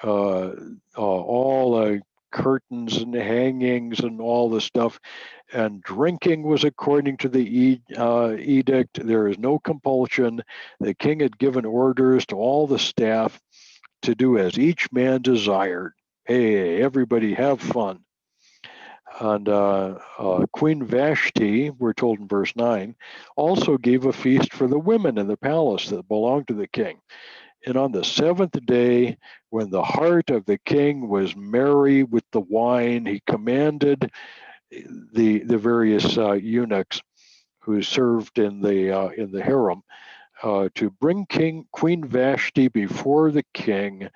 all the curtains and hangings and all the stuff, and drinking was according to the edict. There is no compulsion. The king had given orders to all the staff to do as each man desired. Hey, everybody have fun. And Queen Vashti, we're told in verse 9, also gave a feast for the women in the palace that belonged to the king. And on the 7th day, when the heart of the king was merry with the wine, he commanded the various eunuchs who served in the harem to bring Queen Vashti before the king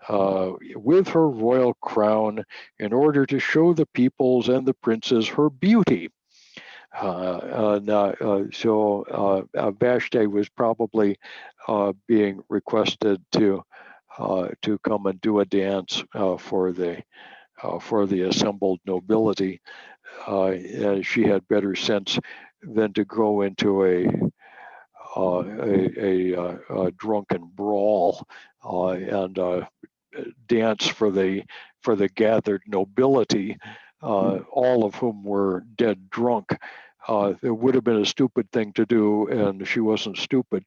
with her royal crown, in order to show the peoples and the princes her beauty. So Vashti was probably being requested to come and do a dance for the assembled nobility. She had better sense than to go into a drunken brawl and dance for the gathered nobility, all of whom were dead drunk. It would have been a stupid thing to do, and she wasn't stupid.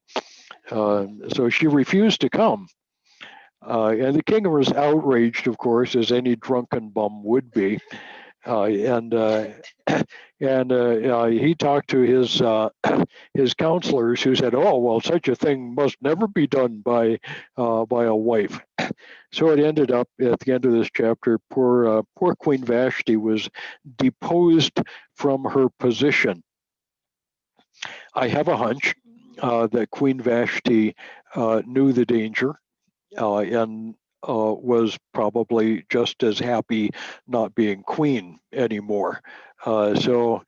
So she refused to come. And the king was outraged, of course, as any drunken bum would be. And he talked to his counselors, who said, "Oh, well, such a thing must never be done by a wife." So it ended up at the end of this chapter, poor Queen Vashti was deposed from her position. I have a hunch that Queen Vashti knew the danger and was probably just as happy not being queen anymore. So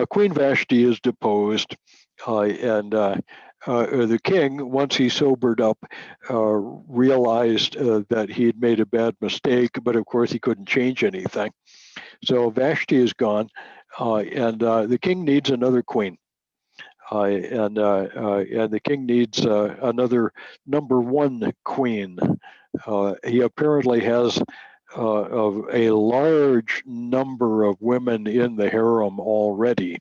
Queen Vashti is deposed, and the king, once he sobered up, realized that he had made a bad mistake, but of course he couldn't change anything. So Vashti is gone, and the king needs another queen. And the king needs another number one queen. He apparently has a large number of women in the harem already,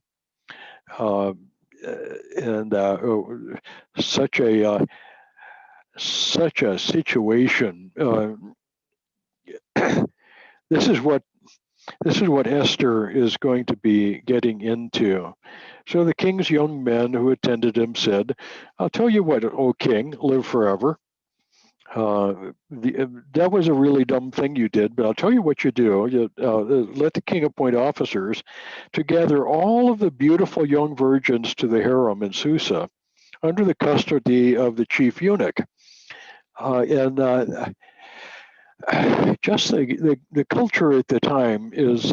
and such a situation. This is what Esther is going to be getting into. So the king's young men who attended him said, "I'll tell you what, O king, live forever. That was a really dumb thing you did, but I'll tell you what you do. You, let the king appoint officers to gather all of the beautiful young virgins to the harem in Susa under the custody of the chief eunuch." Just the culture at the time is,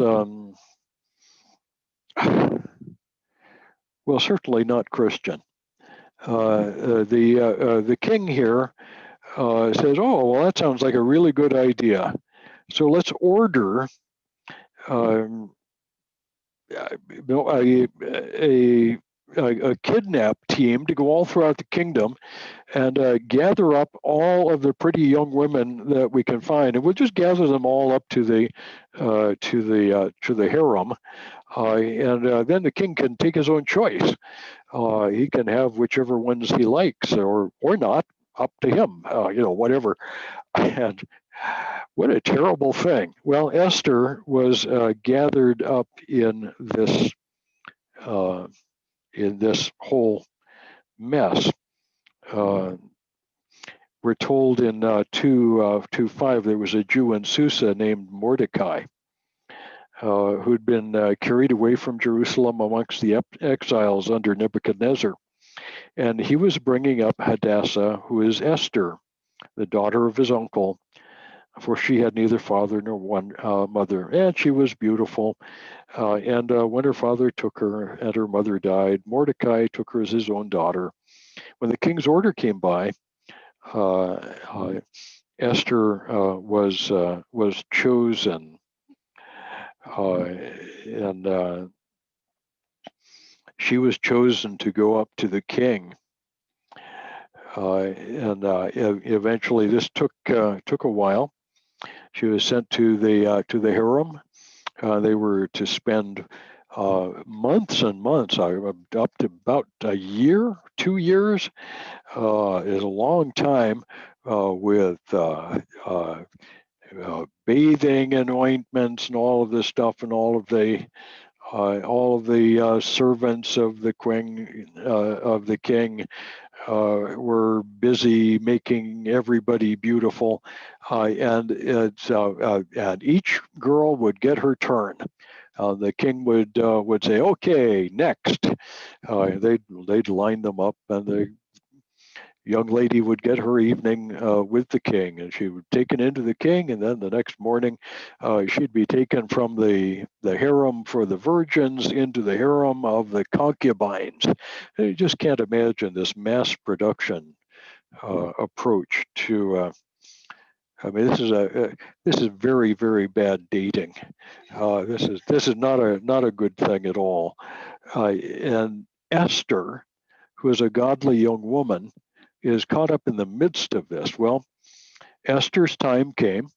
well, certainly not Christian. The king here says, "Oh, well, that sounds like a really good idea. So let's order a a kidnap team to go all throughout the kingdom and gather up all of the pretty young women that we can find, and we'll just gather them all up to the harem, and then the king can take his own choice. He can have whichever ones he likes, or not, up to him. Whatever. And what a terrible thing. Well, Esther was gathered up uh, in this whole mess. We're told in 2:5 there was a Jew in Susa named Mordecai who'd been carried away from Jerusalem amongst the exiles under Nebuchadnezzar. And he was bringing up Hadassah, who is Esther, the daughter of his uncle, for she had neither father nor one mother, and she was beautiful. And when her father took her and her mother died, Mordecai took her as his own daughter. When the king's order came by, Esther was chosen, and she was chosen to go up to the king. And eventually, this took a while. She was sent to the harem. They were to spend months and months, up to about a year, 2 years, is a long time, with bathing and ointments and all of this stuff, and all of the servants of the king were busy making everybody beautiful, and each girl would get her turn. The king would say, "Okay, next." They'd line them up, and the young lady would get her evening with the king, and she would be taken into the king, and then the next morning she'd be taken from the harem for the virgins into the harem of the concubines. And you just can't imagine this mass production approach to. This is very, very bad dating. This is not a good thing at all. And Esther, who is a godly young woman, is caught up in the midst of this. Well, Esther's time came,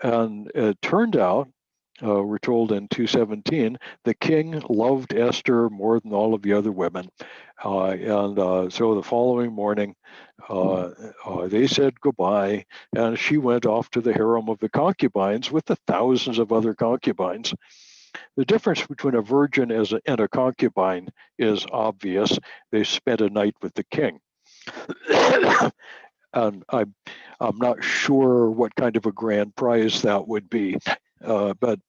and it turned out, we're told in 2:17, the king loved Esther more than all of the other women. So the following morning, they said goodbye, and she went off to the harem of the concubines with the thousands of other concubines. The difference between a virgin and a concubine is obvious. They spent a night with the king. And I'm not sure what kind of a grand prize that would be, but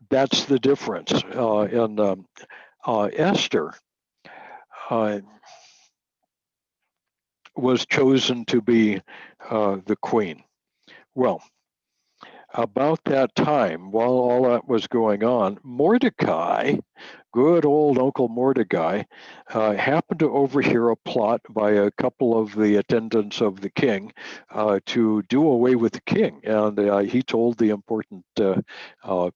that's the difference. And Esther was chosen to be the queen. Well, about that time, while all that was going on, Mordecai, good old Uncle Mordecai, happened to overhear a plot by a couple of the attendants of the king to do away with the king. And he told the important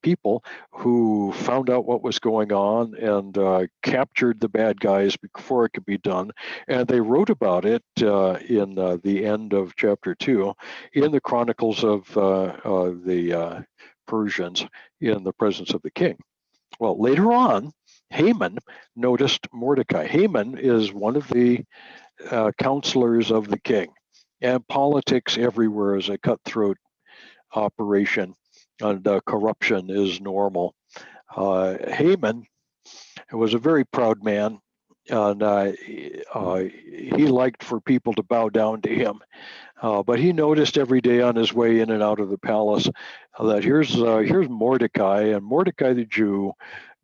people, who found out what was going on and captured the bad guys before it could be done. And they wrote about it in the end of chapter 2 in the Chronicles of the Persians in the presence of the king. Well, later on, Haman noticed Mordecai. Haman is one of the counselors of the king, and politics everywhere is a cutthroat operation, and corruption is normal. Haman was a very proud man, and he liked for people to bow down to him. But he noticed every day on his way in and out of the palace that here's Mordecai, and Mordecai the Jew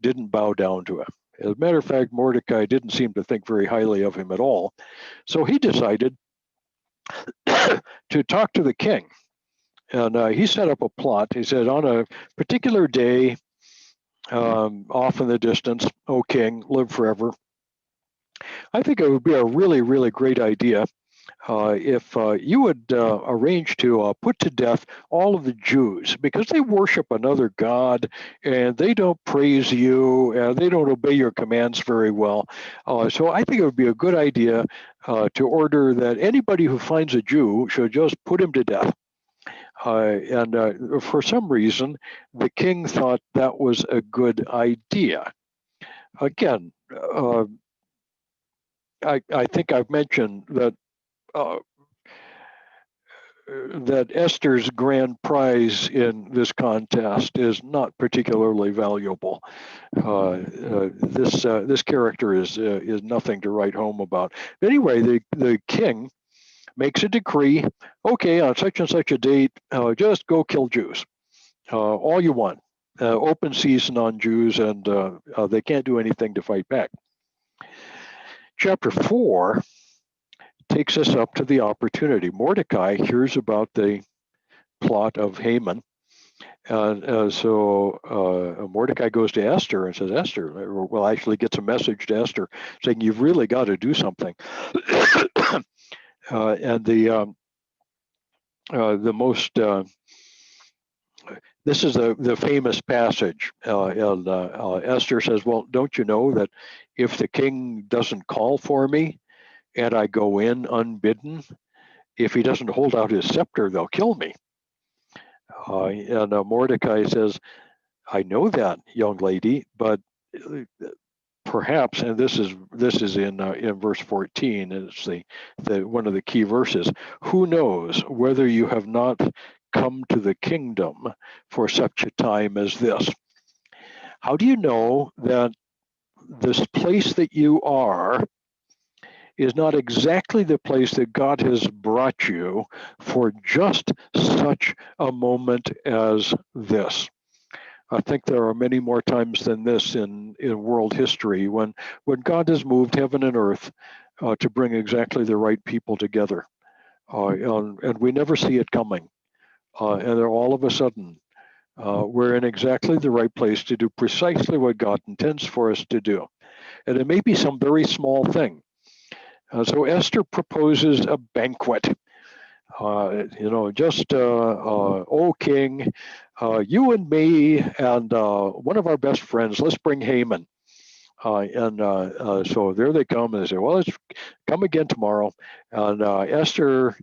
didn't bow down to him. As a matter of fact, Mordecai didn't seem to think very highly of him at all. So he decided to talk to the king. And he set up a plot. He said, on a particular day, off in the distance, O king, live forever, I think it would be a really, really great idea if you would arrange to put to death all of the Jews because they worship another god and they don't praise you and they don't obey your commands very well. So I think it would be a good idea to order that anybody who finds a Jew should just put him to death. And for some reason, the king thought that was a good idea. Again, I think I've mentioned that uh, that Esther's grand prize in this contest is not particularly valuable. This character is nothing to write home about. Anyway, the king makes a decree. Okay, on such and such a date, just go kill Jews, all you want. Open season on Jews, and they can't do anything to fight back. Chapter 4 takes us up to the opportunity. Mordecai hears about the plot of Haman. And so Mordecai goes to Esther and says, Esther, well, actually gets a message to Esther saying, you've really got to do something. And the most, this is the famous passage. And Esther says, well, don't you know that if the king doesn't call for me and I go in unbidden, if he doesn't hold out his scepter, they'll kill me. And Mordecai says, I know that, young lady, but perhaps, and this is in verse 14, and it's the one of the key verses. Who knows whether you have not come to the kingdom for such a time as this? How do you know that this place that you are is not exactly the place that God has brought you for just such a moment as this? I think there are many more times than this in world history when God has moved heaven and earth to bring exactly the right people together. And we never see it coming. And then all of a sudden, we're in exactly the right place to do precisely what God intends for us to do. And it may be some very small thing. So Esther proposes a banquet. Oh king, you and me and one of our best friends, let's bring Haman. So there they come, and they say, well, let's come again tomorrow. And Esther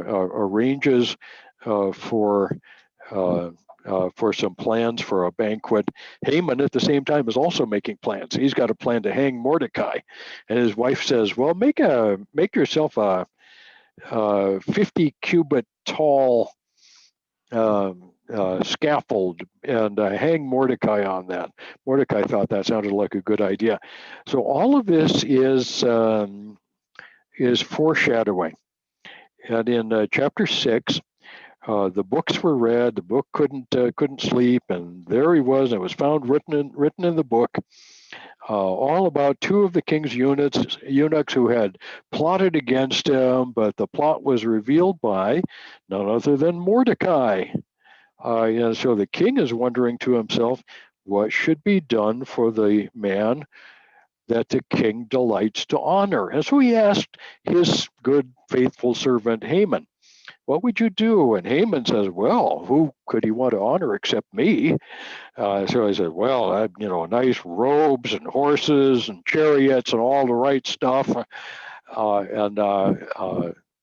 arranges for some plans for a banquet. Haman, at the same time, is also making plans. He's got a plan to hang Mordecai, and his wife says, "Well, make yourself a 50 cubit tall scaffold and hang Mordecai on that." Mordecai thought that sounded like a good idea. So all of this is foreshadowing, and in chapter 6. The books were read. The book couldn't sleep, and there he was. It was found written in the book, all about two of the king's eunuchs who had plotted against him. But the plot was revealed by none other than Mordecai. And so the king is wondering to himself, what should be done for the man that the king delights to honor? And so he asked his good, faithful servant Haman, what would you do? And Haman says, well, who could he want to honor except me? So I said, well, nice robes and horses and chariots and all the right stuff.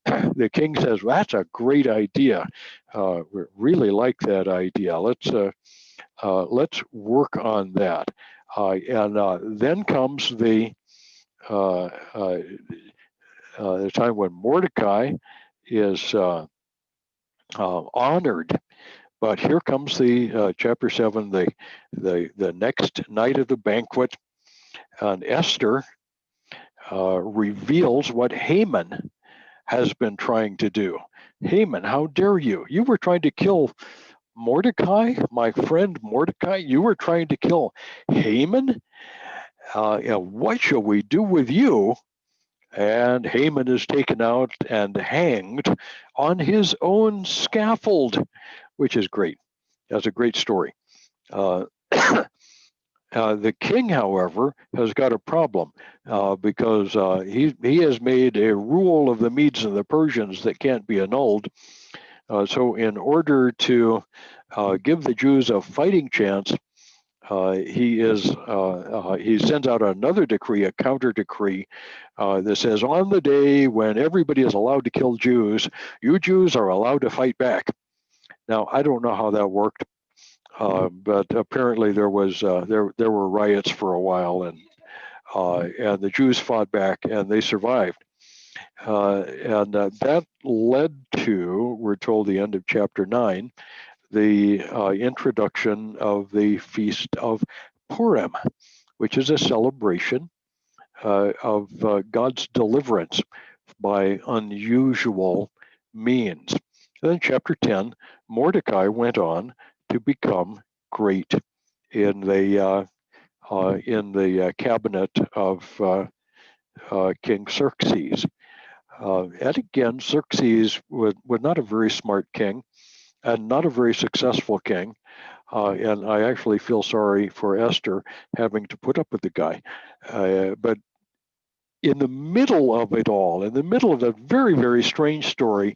The king says, well, that's a great idea. We really like that idea. Let's work on that. Then comes the time when Mordecai is honored. But here comes the chapter 7, the next night of the banquet, and Esther reveals what Haman has been trying to do. Haman, how dare you? You were trying to kill Mordecai, my friend Mordecai. You were trying to kill Haman. What shall we do with you? And Haman is taken out and hanged on his own scaffold, which is great. That's a great story. The king, however, has got a problem because he has made a rule of the Medes and the Persians that can't be annulled. So in order to give the Jews a fighting chance, he sends out another decree, a counter decree, that says on the day when everybody is allowed to kill Jews, you Jews are allowed to fight back. Now, I don't know how that worked, but apparently there were riots for a while, and the Jews fought back and they survived. And that led to, we're told, the end of chapter 9, the introduction of the Feast of Purim, which is a celebration of God's deliverance by unusual means. And then chapter 10, Mordecai went on to become great in the cabinet of King Xerxes. And again, Xerxes was not a very smart king and not a very successful king. And I actually feel sorry for Esther having to put up with the guy. But in the middle of it all, in the middle of a very, very strange story,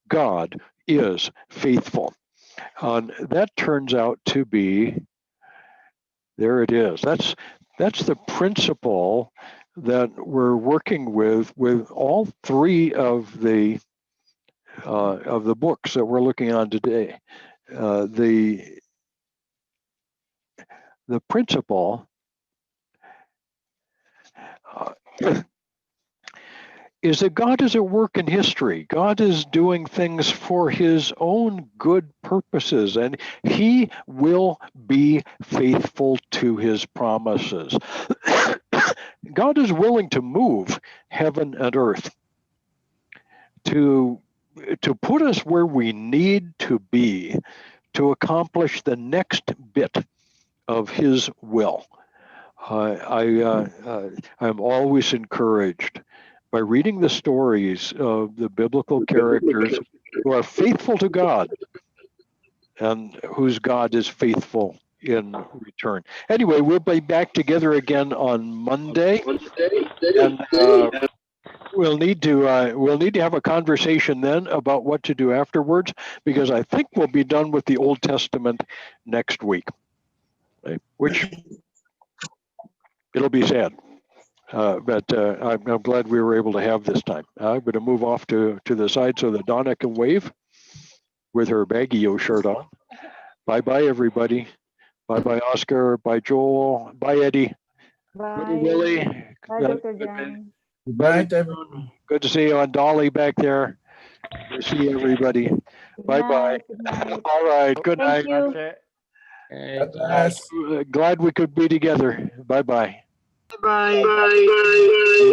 God is faithful. And that turns out to be, there it is. That's the principle that we're working with all three of the books that we're looking on today. The principle is that God is at work in history. God is doing things for his own good purposes, and he will be faithful to his promises. God is willing to move heaven and earth to put us where we need to be to accomplish the next bit of his will. I'm always encouraged by reading the stories of the biblical characters who are faithful to God and whose God is faithful in return. Anyway, we'll be back together again on Monday, and we'll need to have a conversation then about what to do afterwards, because I think we'll be done with the Old Testament next week, which it'll be sad. But I'm glad we were able to have this time. I'm going to move off to the side so that Donna can wave with her Baguio shirt on. Bye-bye, everybody. Bye-bye, Oscar. Bye, Joel. Bye, Eddie. Bye. Bye, Willie. Bye, Dr. Jan. Bye, everyone. Good to see you on Dolly back there. Good to see everybody. Bye-bye. All right. Good night. Thank you. Glad we could be together. Bye-bye. Bye. Bye.